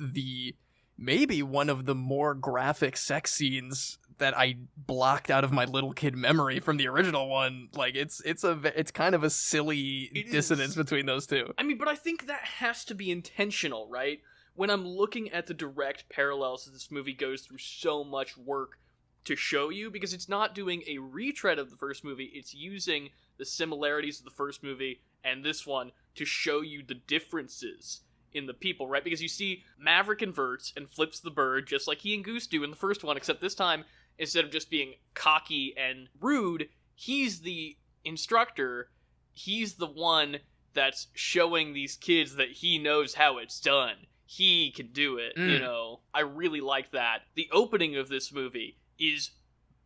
maybe one of the more graphic sex scenes that I blocked out of my little kid memory from the original one, it's kind of a silly dissonance between those two. I mean, but I think that has to be intentional, right? When I'm looking at the direct parallels that this movie goes through so much work to show you, because it's not doing a retread of the first movie, it's using the similarities of the first movie and this one to show you the differences in the people, right? Because you see Maverick inverts and flips the bird just like he and Goose do in the first one, except this time, instead of just being cocky and rude, he's the instructor. He's the one that's showing these kids that he knows how it's done. He can do it, I really like that. The opening of this movie is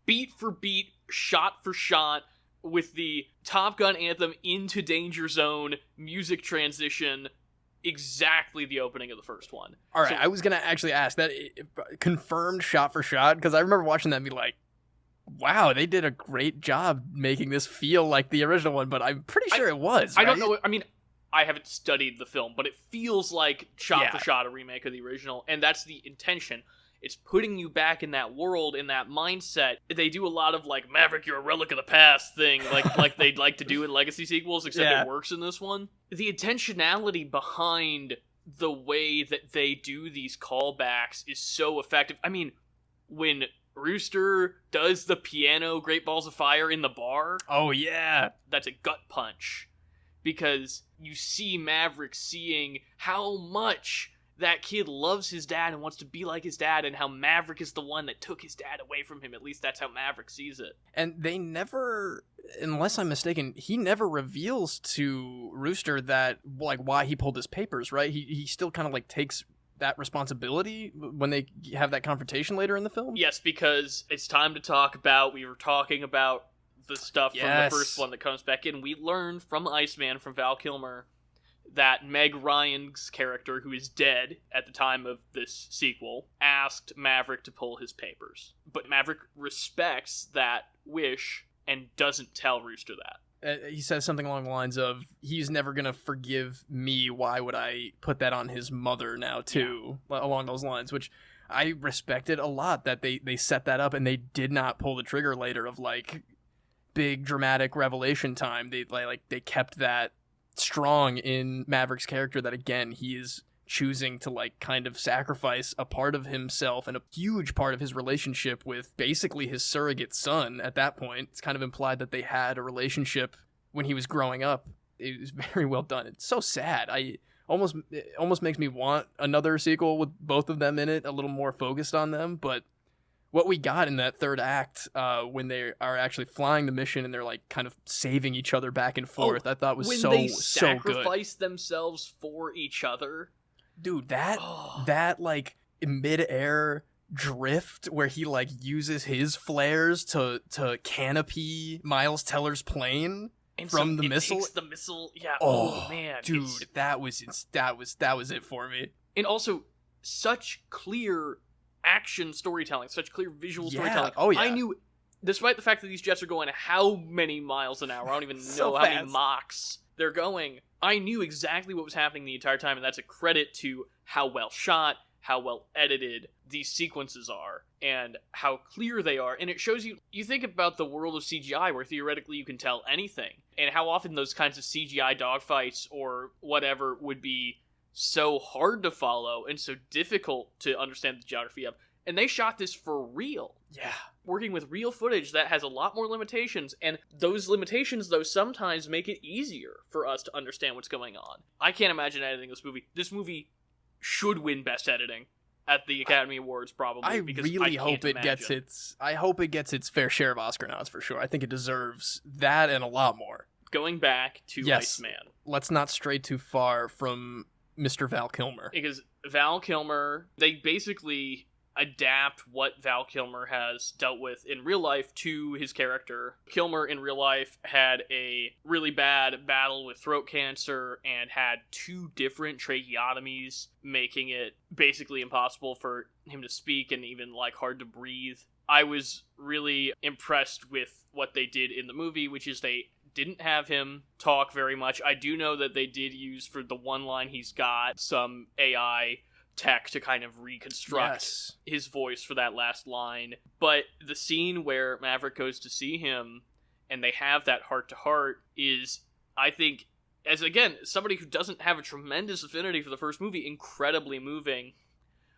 beat for beat, shot for shot, with the Top Gun anthem into Danger Zone music transition, exactly the opening of the first one. All right, I was going to actually ask that confirmed shot for shot, because I remember watching that and be like, wow, they did a great job making this feel like the original one, but I'm pretty sure it was, I right? don't know. I mean, I haven't studied the film, but it feels like shot for shot a remake of the original, and that's the intention. It's putting you back in that world, in that mindset. They do a lot of, like, Maverick, you're a relic of the past thing, like they'd like to do in legacy sequels, except it works in this one. The intentionality behind the way that they do these callbacks is so effective. I mean, when Rooster does the piano Great Balls of Fire in the bar... Oh, yeah. That's a gut punch. Because you see Maverick seeing how much that kid loves his dad and wants to be like his dad, and how Maverick is the one that took his dad away from him. At least that's how Maverick sees it. And they never, unless I'm mistaken, he never reveals to Rooster that, like, why he pulled his papers, right? He still kind of, like, takes that responsibility when they have that confrontation later in the film? Yes, because it's time to talk about, we were talking about the stuff from the first one that comes back in. We learned from Iceman, from Val Kilmer, that Meg Ryan's character, who is dead at the time of this sequel, asked Maverick to pull his papers. But Maverick respects that wish and doesn't tell Rooster that. He says something along the lines of, he's never going to forgive me, why would I put that on his mother now, too? Yeah. Along those lines, which I respected a lot, that they set that up and they did not pull the trigger later of, like, big dramatic revelation time. They kept that strong in Maverick's character, that again he is choosing to, like, kind of sacrifice a part of himself and a huge part of his relationship with basically his surrogate son. At that point, it's kind of implied that they had a relationship when he was growing up. It was very well done. It's so sad. It almost makes me want another sequel with both of them in it, a little more focused on them. But what we got in that third act, when they are actually flying the mission and they're, like, kind of saving each other back and forth, I thought was so good. When they sacrifice themselves for each other. Dude, that like mid-air drift where he, like, uses his flares to canopy Miles Teller's plane and from so the missile. Takes the missile. Yeah. Oh man, dude, that was it for me. And also such clear action storytelling, such clear visual storytelling. Oh yeah. I knew, despite the fact that these jets are going how many miles an hour, I don't even know how many Machs they're going, I knew exactly what was happening the entire time, and that's a credit to how well shot, how well edited these sequences are, and how clear they are. And it shows you think about the world of CGI, where theoretically you can tell anything, and how often those kinds of CGI dogfights or whatever would be so hard to follow and so difficult to understand the geography of. And they shot this for real. Yeah. Working with real footage that has a lot more limitations, and those limitations, though, sometimes make it easier for us to understand what's going on. I can't imagine editing this movie. This movie should win Best Editing at the Academy Awards, probably. I hope it gets its fair share of Oscar nods, for sure. I think it deserves that and a lot more. Going back to Iceman. Let's not stray too far from Mr. Val Kilmer. Because Val Kilmer, they basically adapt what Val Kilmer has dealt with in real life to his character. Kilmer in real life had a really bad battle with throat cancer and had 2 different tracheotomies, making it basically impossible for him to speak and even, like, hard to breathe. I was really impressed with what they did in the movie, which is they didn't have him talk very much. I do know that they did use, for the one line he's got, some AI tech to kind of reconstruct his voice for that last line. But the scene where Maverick goes to see him and they have that heart-to-heart is, I think, as, again, somebody who doesn't have a tremendous affinity for the first movie, incredibly moving.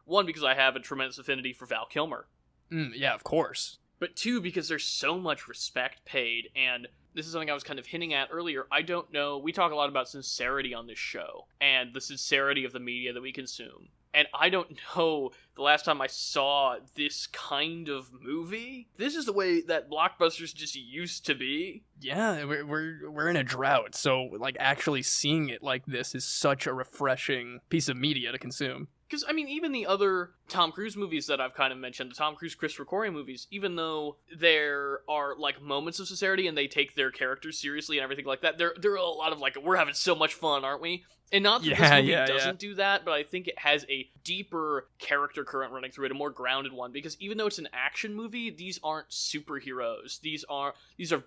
1, because I have a tremendous affinity for Val Kilmer. Yeah, of course. But 2, because there's so much respect paid, and this is something I was kind of hinting at earlier. I don't know, we talk a lot about sincerity on this show, and the sincerity of the media that we consume. And I don't know the last time I saw this kind of movie. This is the way that blockbusters just used to be. Yeah, we're in a drought, so, like, actually seeing it like this is such a refreshing piece of media to consume. Because, I mean, even the other Tom Cruise movies that I've kind of mentioned, the Tom Cruise, Christopher Corey movies, even though there are, like, moments of sincerity and they take their characters seriously and everything like that, there are a lot of, like, we're having so much fun, aren't we? And not that this movie doesn't do that, but I think it has a deeper character current running through it, a more grounded one, because even though it's an action movie, these aren't superheroes. These are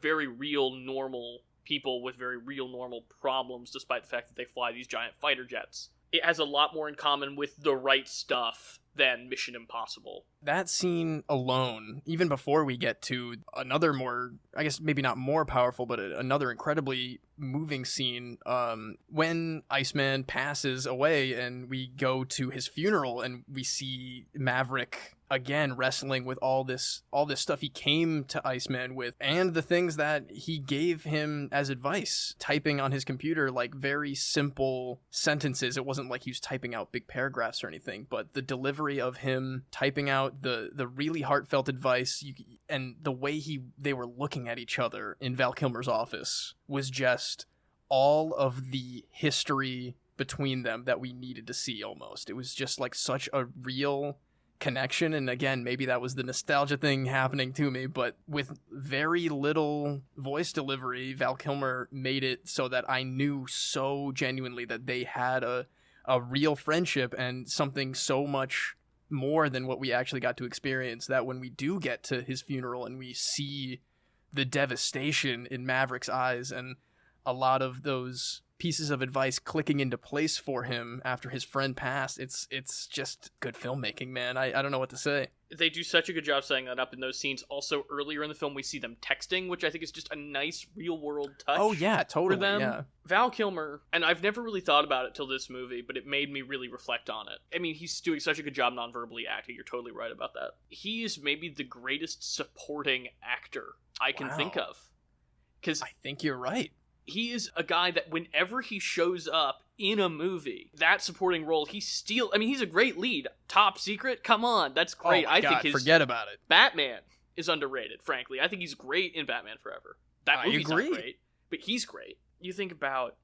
very real, normal people with very real, normal problems, despite the fact that they fly these giant fighter jets. It has a lot more in common with The Right Stuff than Mission Impossible. That scene alone, even before we get to another more, I guess maybe not more powerful, but another incredibly moving scene, when Iceman passes away and we go to his funeral and we see Maverick again wrestling with all this stuff he came to Iceman with, and the things that he gave him as advice, typing on his computer like very simple sentences. It wasn't like he was typing out big paragraphs or anything, but the delivery of him typing out the really heartfelt advice, and the way they were looking at each other in Val Kilmer's office was just all of the history between them that we needed to see. Almost, it was just like such a real connection. And again, maybe that was the nostalgia thing happening to me, but with very little voice delivery, Val Kilmer made it so that I knew so genuinely that they had a real friendship and something so much more than what we actually got to experience, that when we do get to his funeral and we see the devastation in Maverick's eyes and a lot of those pieces of advice clicking into place for him after his friend passed, it's just good filmmaking, man. I don't know what to say. They do such a good job setting that up in those scenes. Also, earlier in the film, we see them texting, which I think is just a nice real-world touch. Oh, yeah, totally, for them. Yeah. Val Kilmer, and I've never really thought about it till this movie, but it made me really reflect on it. I mean, he's doing such a good job non-verbally acting. You're totally right about that. He is maybe the greatest supporting actor I can think of. 'Cause I think you're right. He is a guy that whenever he shows up in a movie, that supporting role, he's a great lead. Top Secret, come on, that's great. Oh my God, forget about it. Batman is underrated, frankly. I think he's great in Batman Forever. That movie's not great, but he's great. You think about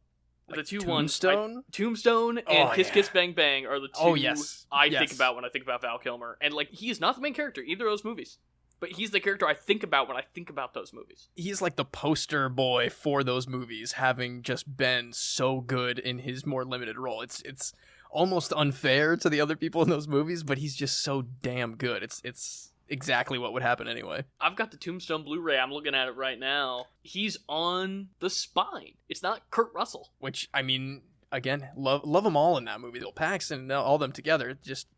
the two Tombstone? ones. Tombstone and Kiss Kiss Bang Bang are the two I think about when I think about Val Kilmer. And like, he is not the main character either of those movies, but he's the character I think about when I think about those movies. He's like the poster boy for those movies, having just been so good in his more limited role. It's almost unfair to the other people in those movies, but he's just so damn good. It's exactly what would happen anyway. I've got the Tombstone Blu-ray. I'm looking at it right now. He's on the spine. It's not Kurt Russell. Which, I mean, again, love them all in that movie. Bill Paxton, all them together, just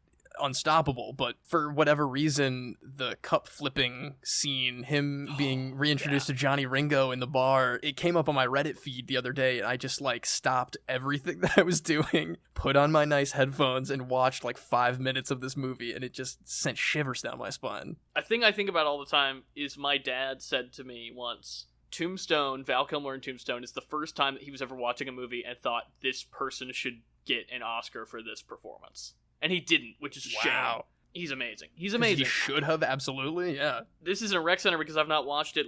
unstoppable. But for whatever reason, the cup flipping scene, him being reintroduced to Johnny Ringo in the bar, it came up on my Reddit feed the other day, and I just like stopped everything that I was doing, put on my nice headphones, and watched like 5 minutes of this movie, and it just sent shivers down my spine. A thing I think about all the time is my dad said to me once, Tombstone, Val Kilmer in Tombstone, is the first time that he was ever watching a movie and thought this person should get an Oscar for this performance. And he didn't, which is a shame. He's amazing. He's amazing. He should have, absolutely, yeah. This isn't a rec center because I've not watched it.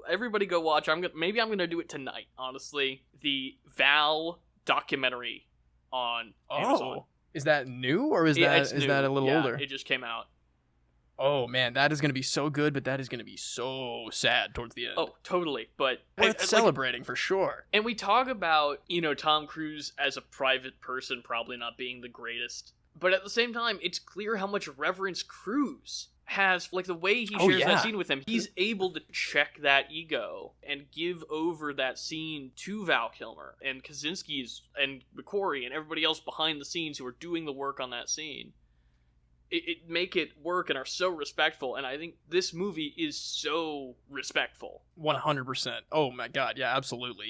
Everybody go watch. Maybe I'm gonna do it tonight, honestly. The Val documentary on Amazon. Is that new, or is that a little older? It just came out. Oh man, that is gonna be so good, but that is gonna be so sad towards the end. Oh, totally. But worth celebrating for sure. And we talk about, Tom Cruise as a private person probably not being the greatest. But at the same time, it's clear how much reverence Cruise has, like the way he shares that scene with him. He's able to check that ego and give over that scene to Val Kilmer and Kaczynski's and McQuarrie and everybody else behind the scenes who are doing the work on that scene. It make it work and are so respectful, and I think this movie is so respectful. 100%. Oh my God, yeah, absolutely.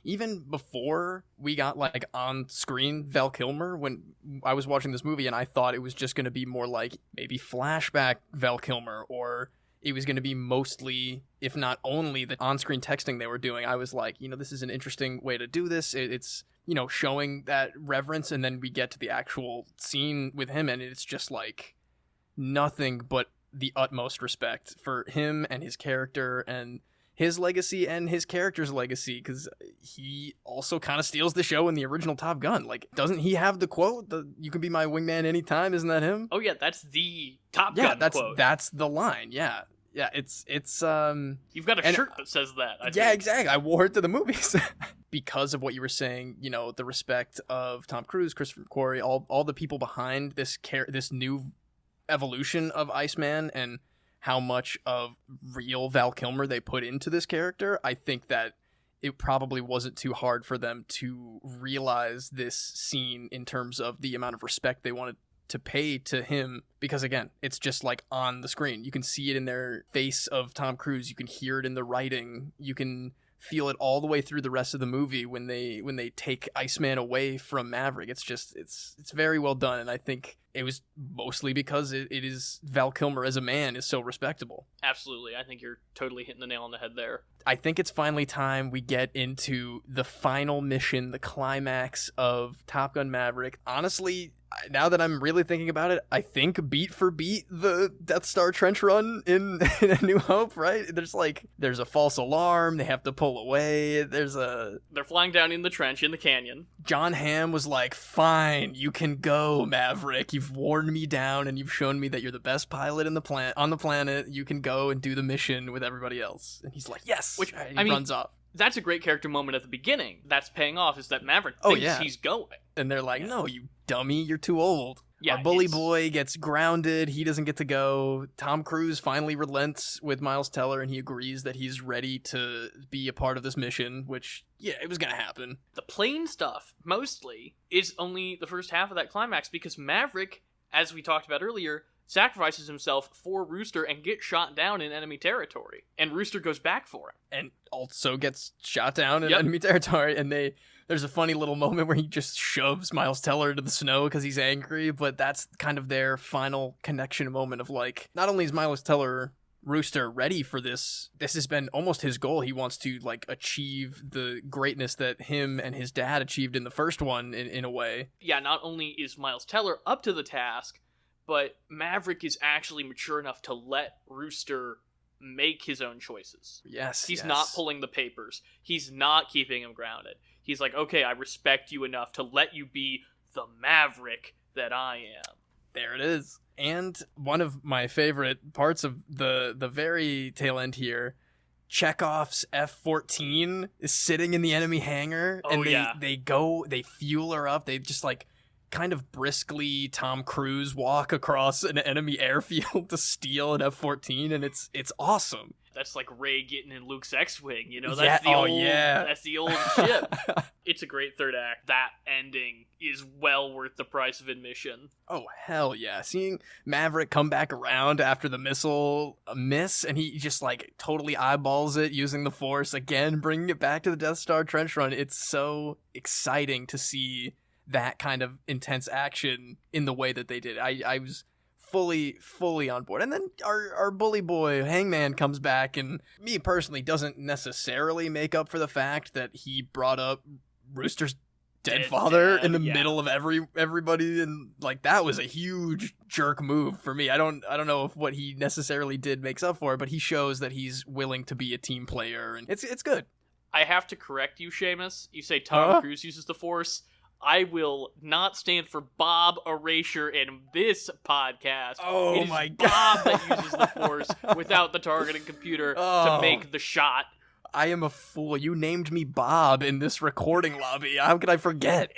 Even before we got like on screen Val Kilmer, when I was watching this movie, and I thought it was just going to be more like maybe flashback Val Kilmer, or it was going to be mostly, if not only, the on-screen texting they were doing. I was like, this is an interesting way to do this. It's showing that reverence, and then we get to the actual scene with him, and it's just like nothing but the utmost respect for him and his character and his legacy and his character's legacy, because he also kind of steals the show in the original Top Gun. Like, doesn't he have the quote, "You can be my wingman anytime"? Isn't that him? Oh yeah, that's the Top Gun quote. That's the line. Yeah. It's You've got a shirt that says that. I yeah, think. exactly. I wore it to the movies because of what you were saying. You know, the respect of Tom Cruise, Christopher McQuarrie, all the people behind this new evolution of Iceman, and how much of real Val Kilmer they put into this character. I think that it probably wasn't too hard for them to realize this scene in terms of the amount of respect they wanted to pay to him, because again, it's just like on the screen. You can see it in their face of Tom Cruise, you can hear it in the writing, you can feel it all the way through the rest of the movie when they take Iceman away from Maverick. It's very well done, and I think it was mostly because it is Val Kilmer as a man is so respectable. Absolutely. I think you're totally hitting the nail on the head there. I think it's finally time we get into the final mission, the climax of Top Gun Maverick. Honestly, now that I'm really thinking about it, I think beat for beat the Death Star trench run in A New Hope, right? There's a false alarm, they have to pull away, they're flying down in the trench, in the canyon. John Hamm was like, "Fine, you can go, Maverick. You've worn me down and you've shown me that you're the best pilot on the planet. You can go and do the mission with everybody else." And he's like, "Yes." Which, and he runs off. That's a great character moment at the beginning. That's paying off, is that Maverick thinks he's going. And they're like, "No, you dummy, you're too old." Yeah, our bully boy gets grounded. He doesn't get to go. Tom Cruise finally relents with Miles Teller, and he agrees that he's ready to be a part of this mission, which, yeah, it was going to happen. The plane stuff, mostly, is only the first half of that climax, because Maverick, as we talked about earlier, sacrifices himself for Rooster and gets shot down in enemy territory. And Rooster goes back for him. And also gets shot down in enemy territory, and there's a funny little moment where he just shoves Miles Teller into the snow because he's angry, but that's kind of their final connection moment of like, not only is Miles Teller Rooster ready for this has been almost his goal. He wants to like achieve the greatness that him and his dad achieved in the first one in a way. Yeah, not only is Miles Teller up to the task, but Maverick is actually mature enough to let Rooster make his own choices. Yes. He's not pulling the papers. He's not keeping him grounded. He's like, "Okay, I respect you enough to let you be the Maverick that I am." There it is. And one of my favorite parts of the very tail end here, Chekhov's F-14 is sitting in the enemy hangar, and they fuel her up. They just like kind of briskly Tom Cruise walk across an enemy airfield to steal an F-14, and it's awesome. That's like Rey getting in Luke's X-Wing, you know? That's that's the old ship. It's a great third act. That ending is well worth the price of admission. Oh, hell yeah. Seeing Maverick come back around after the missile miss, and he just like totally eyeballs it using the Force again, bringing it back to the Death Star trench run. It's so exciting to see that kind of intense action in the way that they did. I was fully on board. And then our bully boy Hangman comes back, and me personally doesn't necessarily make up for the fact that he brought up Rooster's dead father in the middle of everybody, and like that was a huge jerk move for me. I don't know if what he necessarily did makes up for it, but he shows that he's willing to be a team player, and it's good. I have to correct you, Seamus. You say Tom Cruise uses the Force. I will not stand for Bob erasure in this podcast. Oh, it is my Bob God. that uses the Force without the targeting computer to make the shot. I am a fool. You named me Bob in this recording lobby. How could I forget?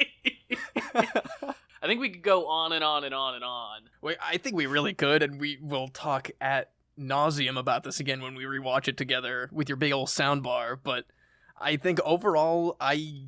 I think we could go on and on and on and on. Wait, I think we really could, and we will talk at nauseum about this again when we rewatch it together with your big old soundbar. But I think overall, I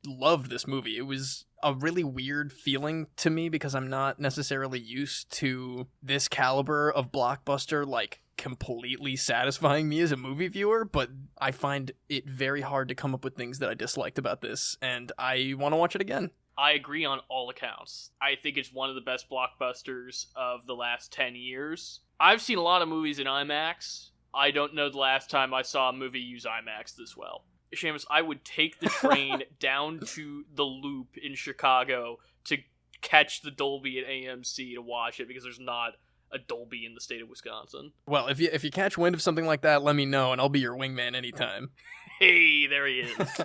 loved this movie. It was a really weird feeling to me because I'm not necessarily used to this caliber of blockbuster like completely satisfying me as a movie viewer, but I find it very hard to come up with things that I disliked about this, and I want to watch it again. I agree on all accounts. I think it's one of the best blockbusters of the last 10 years. I've seen a lot of movies in IMAX. I don't know the last time I saw a movie use IMAX this well. Seamus, I would take the train down to the Loop in Chicago to catch the Dolby at AMC to watch it, because there's not a Dolby in the state of Wisconsin. Well, if you catch wind of something like that, let me know, and I'll be your wingman anytime. Hey, there he is.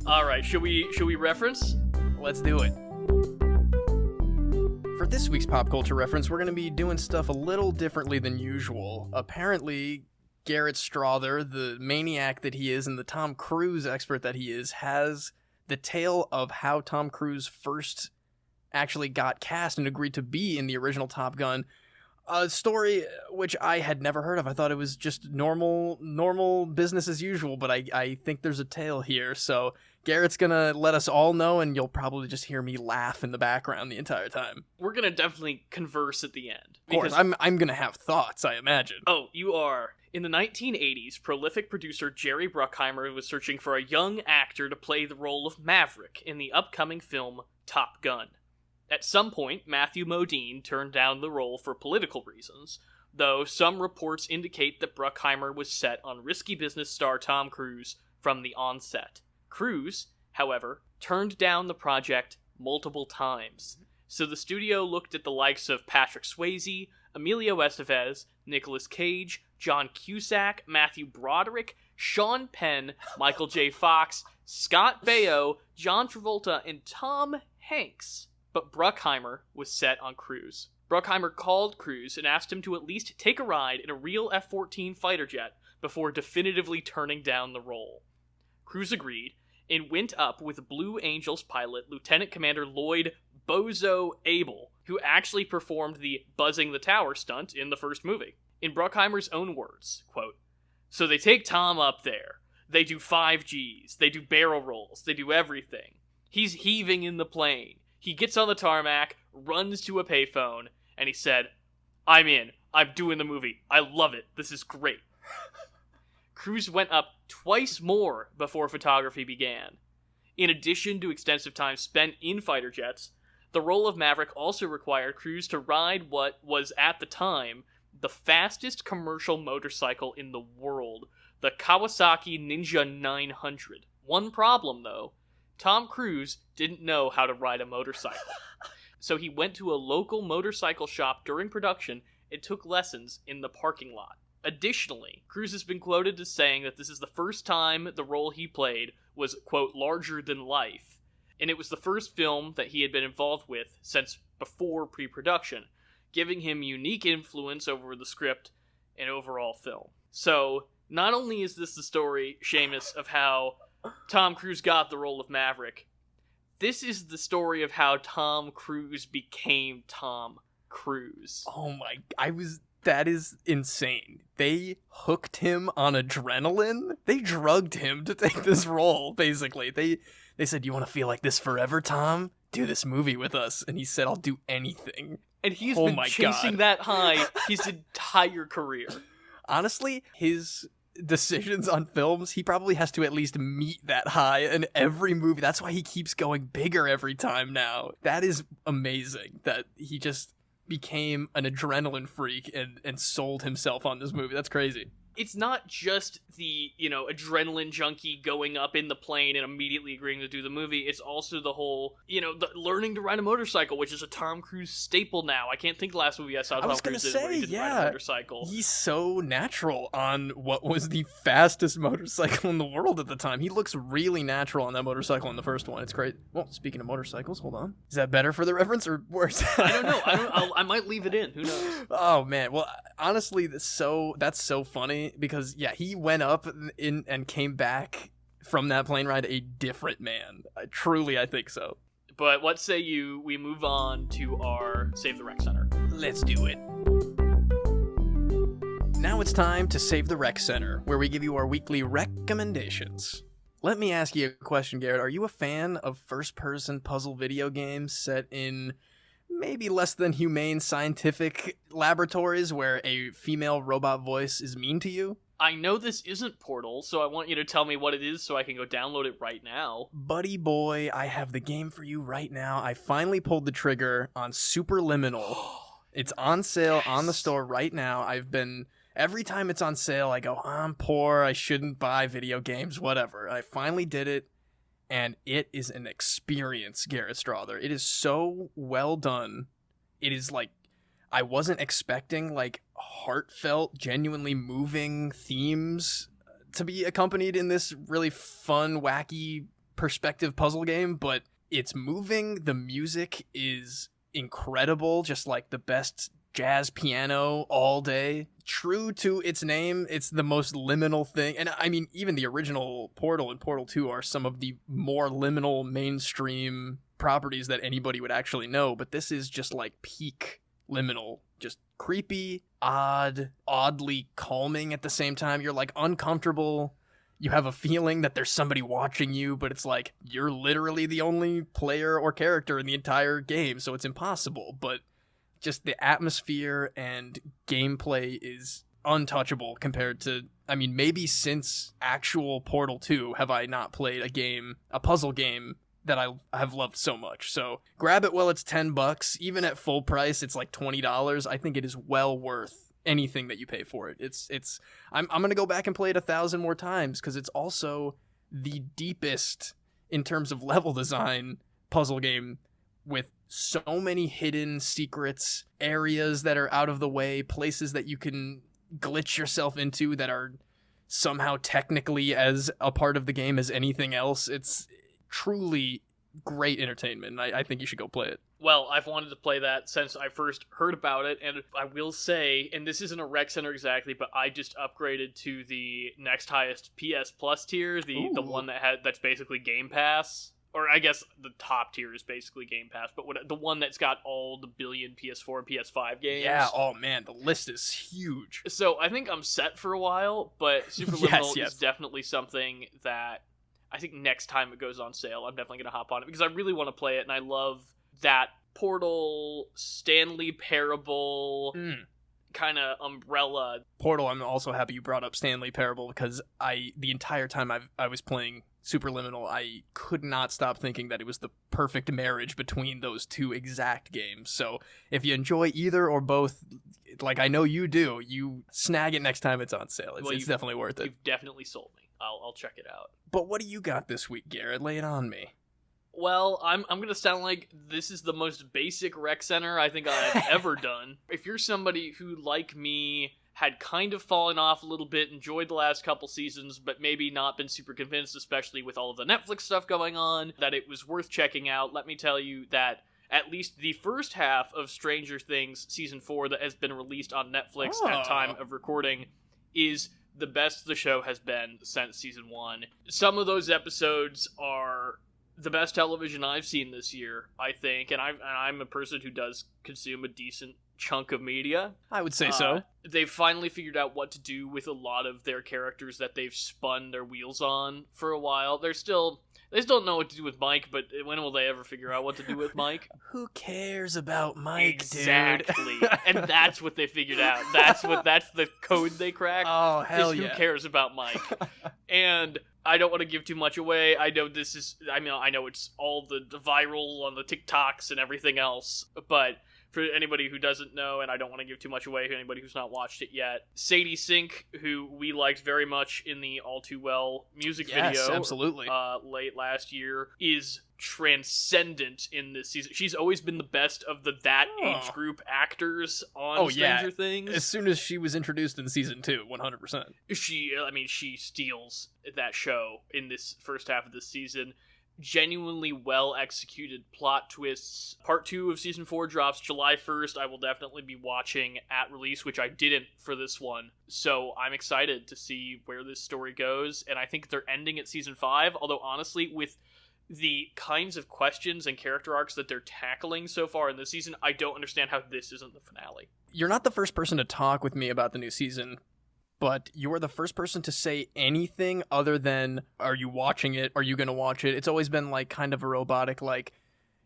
All right, should we reference? Let's do it. For this week's pop culture reference, we're going to be doing stuff a little differently than usual. Apparently, Garrett Strother, the maniac that he is and the Tom Cruise expert that he is, has the tale of how Tom Cruise first actually got cast and agreed to be in the original Top Gun. A story which I had never heard of. I thought it was just normal business as usual, but I think there's a tale here. So Garrett's gonna let us all know, and you'll probably just hear me laugh in the background the entire time. We're gonna definitely converse at the end. Of course, I'm gonna have thoughts, I imagine. Oh, you are. In the 1980s, prolific producer Jerry Bruckheimer was searching for a young actor to play the role of Maverick in the upcoming film Top Gun. At some point, Matthew Modine turned down the role for political reasons, though some reports indicate that Bruckheimer was set on risky business star Tom Cruise from the onset. Cruise, however, turned down the project multiple times, so the studio looked at the likes of Patrick Swayze, Emilio Estevez, Nicolas Cage, John Cusack, Matthew Broderick, Sean Penn, Michael J. Fox, Scott Baio, John Travolta, and Tom Hanks. But Bruckheimer was set on Cruise. Bruckheimer called Cruise and asked him to at least take a ride in a real F-14 fighter jet before definitively turning down the role. Cruise agreed and went up with Blue Angels pilot Lieutenant Commander Lloyd Bozo Abel, who actually performed the buzzing the tower stunt in the first movie. In Bruckheimer's own words, quote, "So they take Tom up there. They do 5Gs. They do barrel rolls. They do everything. He's heaving in the plane. He gets on the tarmac, runs to a payphone, and he said, 'I'm in. I'm doing the movie. I love it. This is great.'" Cruise went up twice more before photography began. In addition to extensive time spent in fighter jets, the role of Maverick also required Cruise to ride what was, at the time, the fastest commercial motorcycle in the world, the Kawasaki Ninja 900. One problem, though. Tom Cruise didn't know how to ride a motorcycle. So he went to a local motorcycle shop during production and took lessons in the parking lot. Additionally, Cruise has been quoted as saying that this is the first time the role he played was, quote, larger than life, and it was the first film that he had been involved with since before pre-production, giving him unique influence over the script and overall film. So, not only is this the story, Seamus, of how Tom Cruise got the role of Maverick, this is the story of how Tom Cruise became Tom Cruise. Oh my, that is insane. They hooked him on adrenaline. They drugged him to take this role, basically. They said, "You want to feel like this forever, Tom? Do this movie with us." And he said, "I'll do anything." And he's been chasing that high his entire career. Honestly, his decisions on films, he probably has to at least meet that high in every movie. That's why he keeps going bigger every time now. That is amazing that he just became an adrenaline freak and sold himself on this movie. That's crazy. It's not just the, adrenaline junkie going up in the plane and immediately agreeing to do the movie. It's also the whole, the learning to ride a motorcycle, which is a Tom Cruise staple now. I can't think the last movie I saw Tom Cruise did where he didn't ride a motorcycle. He's so natural on what was the fastest motorcycle in the world at the time. He looks really natural on that motorcycle in the first one. It's great. Well, speaking of motorcycles, hold on. Is that better for the reference or worse? I don't know. I might leave it in. Who knows? Oh, man. Well, honestly, that's so funny. Because, yeah, he went up in and came back from that plane ride a different man. Truly, I think so. But what say we move on to our Save the Rec Center? Let's do it. Now it's time to Save the Rec Center, where we give you our weekly recommendations. Let me ask you a question, Garrett. Are you a fan of first-person puzzle video games set in maybe less than humane scientific laboratories where a female robot voice is mean to you? I know this isn't Portal, so I want you to tell me what it is so I can go download it right now. Buddy boy, I have the game for you right now. I finally pulled the trigger on Superliminal. It's on sale on the store right now. Every time it's on sale, I go, I'm poor, I shouldn't buy video games, whatever. I finally did it. And it is an experience, Garrett Strother. It is so well done. It is like, I wasn't expecting like heartfelt, genuinely moving themes to be accompanied in this really fun, wacky perspective puzzle game, but it's moving. The music is incredible, just like the best jazz piano all day. True to its name, it's the most liminal thing. And I mean, even the original Portal and Portal 2 are some of the more liminal mainstream properties that anybody would actually know, but this is just like peak liminal. Just creepy, odd, oddly calming at the same time. You're like uncomfortable. You have a feeling that there's somebody watching you, but it's like you're literally the only player or character in the entire game, so it's impossible. But just the atmosphere and gameplay is untouchable compared to, I mean, maybe since actual Portal 2 have I not played a puzzle game that I have loved so much. So grab it while it's $10. Even at full price, it's like $20. I think it is well worth anything that you pay for it. I'm gonna go back and play it 1,000 more times because it's also the deepest in terms of level design puzzle game, with so many hidden secrets, areas that are out of the way, places that you can glitch yourself into that are somehow technically as a part of the game as anything else. It's truly great entertainment, and I think you should go play it. Well, I've wanted to play that since I first heard about it, and I will say, and this isn't a rec center exactly, but I just upgraded to the next highest PS Plus tier, the one that's basically Game Pass. Or I guess the top tier is basically Game Pass, but the one that's got all the billion PS4 and PS5 games. Yeah, oh man, the list is huge. So I think I'm set for a while, but Superliminal yes. is definitely something that I think next time it goes on sale, I'm definitely going to hop on it, because I really want to play it, and I love that Portal, Stanley Parable kind of umbrella. Portal, I'm also happy you brought up Stanley Parable, because the entire time I was playing Superliminal, I could not stop thinking that it was the perfect marriage between those two exact games. So if you enjoy either or both, like I know you do, you snag it next time it's on sale. It's definitely worth it. You've definitely sold me. I'll check it out. But what do you got this week, Garrett? Lay it on me. Well, I'm gonna sound like this is the most basic rec center I think I've ever done. If you're somebody who, like me, had kind of fallen off a little bit, enjoyed the last couple seasons, but maybe not been super convinced, especially with all of the Netflix stuff going on, that it was worth checking out, let me tell you that at least the first half of Stranger Things Season 4 that has been released on Netflix at time of recording is the best the show has been since Season 1. Some of those episodes are the best television I've seen this year, I think, and I'm a person who does consume a decent chunk of media. I would say so. They've finally figured out what to do with a lot of their characters that they've spun their wheels on for a while. They still don't know what to do with Mike, but when will they ever figure out what to do with Mike? Who cares about Mike, exactly. dude? And that's what they figured out. That's the code they cracked. Oh, hell yeah. Who cares about Mike? And I don't want to give too much away. I know I know it's all the viral on the TikToks and everything else, but for anybody who doesn't know, and I don't want to give too much away to anybody who's not watched it yet, Sadie Sink, who we liked very much in the All Too Well music video absolutely. Late last year, is transcendent in this season. She's always been the best of that age group actors on Stranger Things. As soon as she was introduced in Season 2, 100%. She steals that show in this first half of this season. Genuinely well executed plot twists. Part 2 of Season 4 drops July 1st. I will definitely be watching at release, which I didn't for this one. So I'm excited to see where this story goes, and I think they're ending at Season 5, although honestly, with the kinds of questions and character arcs that they're tackling so far in this season, I don't understand how this isn't the finale. You're not the first person to talk with me about the new season, but you're the first person to say anything other than, are you watching it? Are you going to watch it? It's always been like kind of a robotic, like,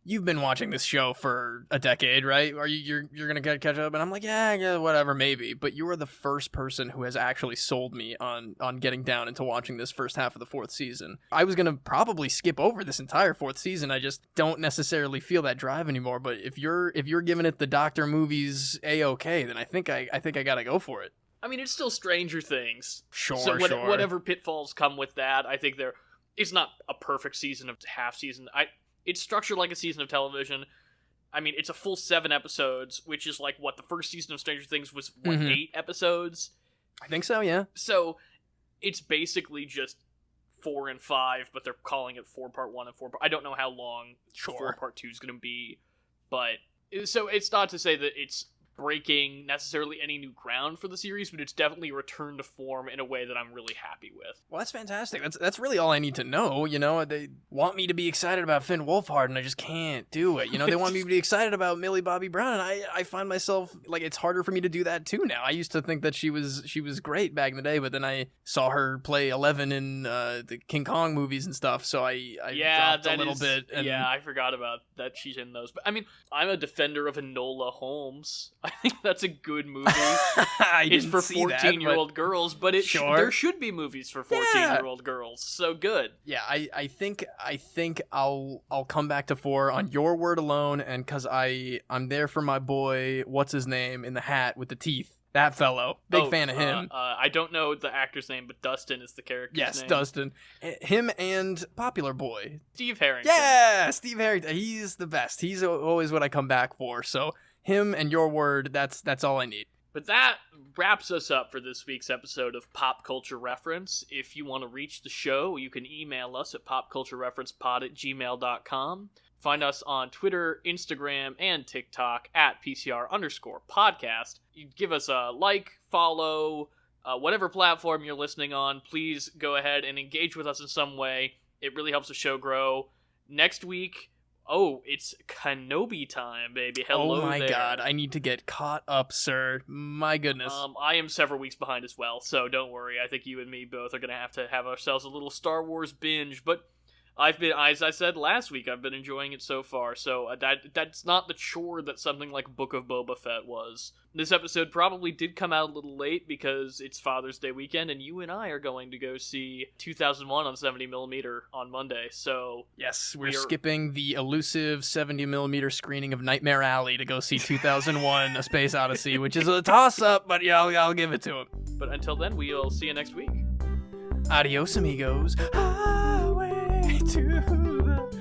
you've been watching this show for a decade, right? You're going to catch up? And I'm like, yeah, whatever, maybe. But you are the first person who has actually sold me on getting down into watching this first half of the 4th season. I was going to probably skip over this entire 4th season. I just don't necessarily feel that drive anymore. But if you're giving it the Doctor movies A-okay, then I think I got to go for it. I mean, it's still Stranger Things. Sure. Whatever pitfalls come with that, I think it's not a perfect season of half season. It's structured like a season of television. I mean, it's a full 7 episodes, which is like, what, the first season of Stranger Things was, 8 episodes? I think so, yeah. So, it's basically just 4 and 5, but they're calling it 4 part 1 and 4 part... I don't know how long 4 part 2 is going to be, but... So, it's not to say that it's breaking necessarily any new ground for the series, but it's definitely returned to form in a way that I'm really happy with. Well, that's fantastic. That's really all I need to know. You know, they want me to be excited about Finn Wolfhard, and I just can't do it. You know, they want me to be excited about Millie Bobby Brown, and I find myself, like, it's harder for me to do that too now. I used to think that she was great back in the day, but then I saw her play Eleven in the King Kong movies and stuff, so I dropped a little bit. And... Yeah, I forgot about that she's in those. But, I mean, I'm a defender of Enola Holmes. I think that's a good movie. It's for 14-year-old girls, but there should be movies for 14-year-old girls. So good. Yeah, I think I'll come back to 4 on your word alone, and because I'm there for my boy, what's his name, in the hat with the teeth. That fellow. Big fan of him. I don't know the actor's name, but Dustin is the character's name. Yes, Dustin. Him and Popular Boy. Steve Harrington. Yeah, Steve Harrington. He's the best. He's always what I come back for. So him and your word, that's all I need. But that wraps us up for this week's episode of Pop Culture Reference. If you want to reach the show, you can email us at popculturereferencepod@gmail.com. Find us on Twitter, Instagram, and TikTok at @PCR_podcast. You give us a like, follow, whatever platform you're listening on. Please go ahead and engage with us in some way. It really helps the show grow. Next week, it's Kenobi time, baby. Hello there. Oh my god, I need to get caught up, sir. My goodness. I am several weeks behind as well, so don't worry. I think you and me both are going to have ourselves a little Star Wars binge, but as I said last week, I've been enjoying it so far, so that's not the chore that something like Book of Boba Fett was. This episode probably did come out a little late because it's Father's Day weekend, and you and I are going to go see 2001 on 70mm on Monday, so... Yes, we're skipping the elusive 70mm screening of Nightmare Alley to go see 2001 A Space Odyssey, which is a toss-up, but yeah, I'll give it to him. But until then, we'll see you next week. Adios, amigos. Highway to the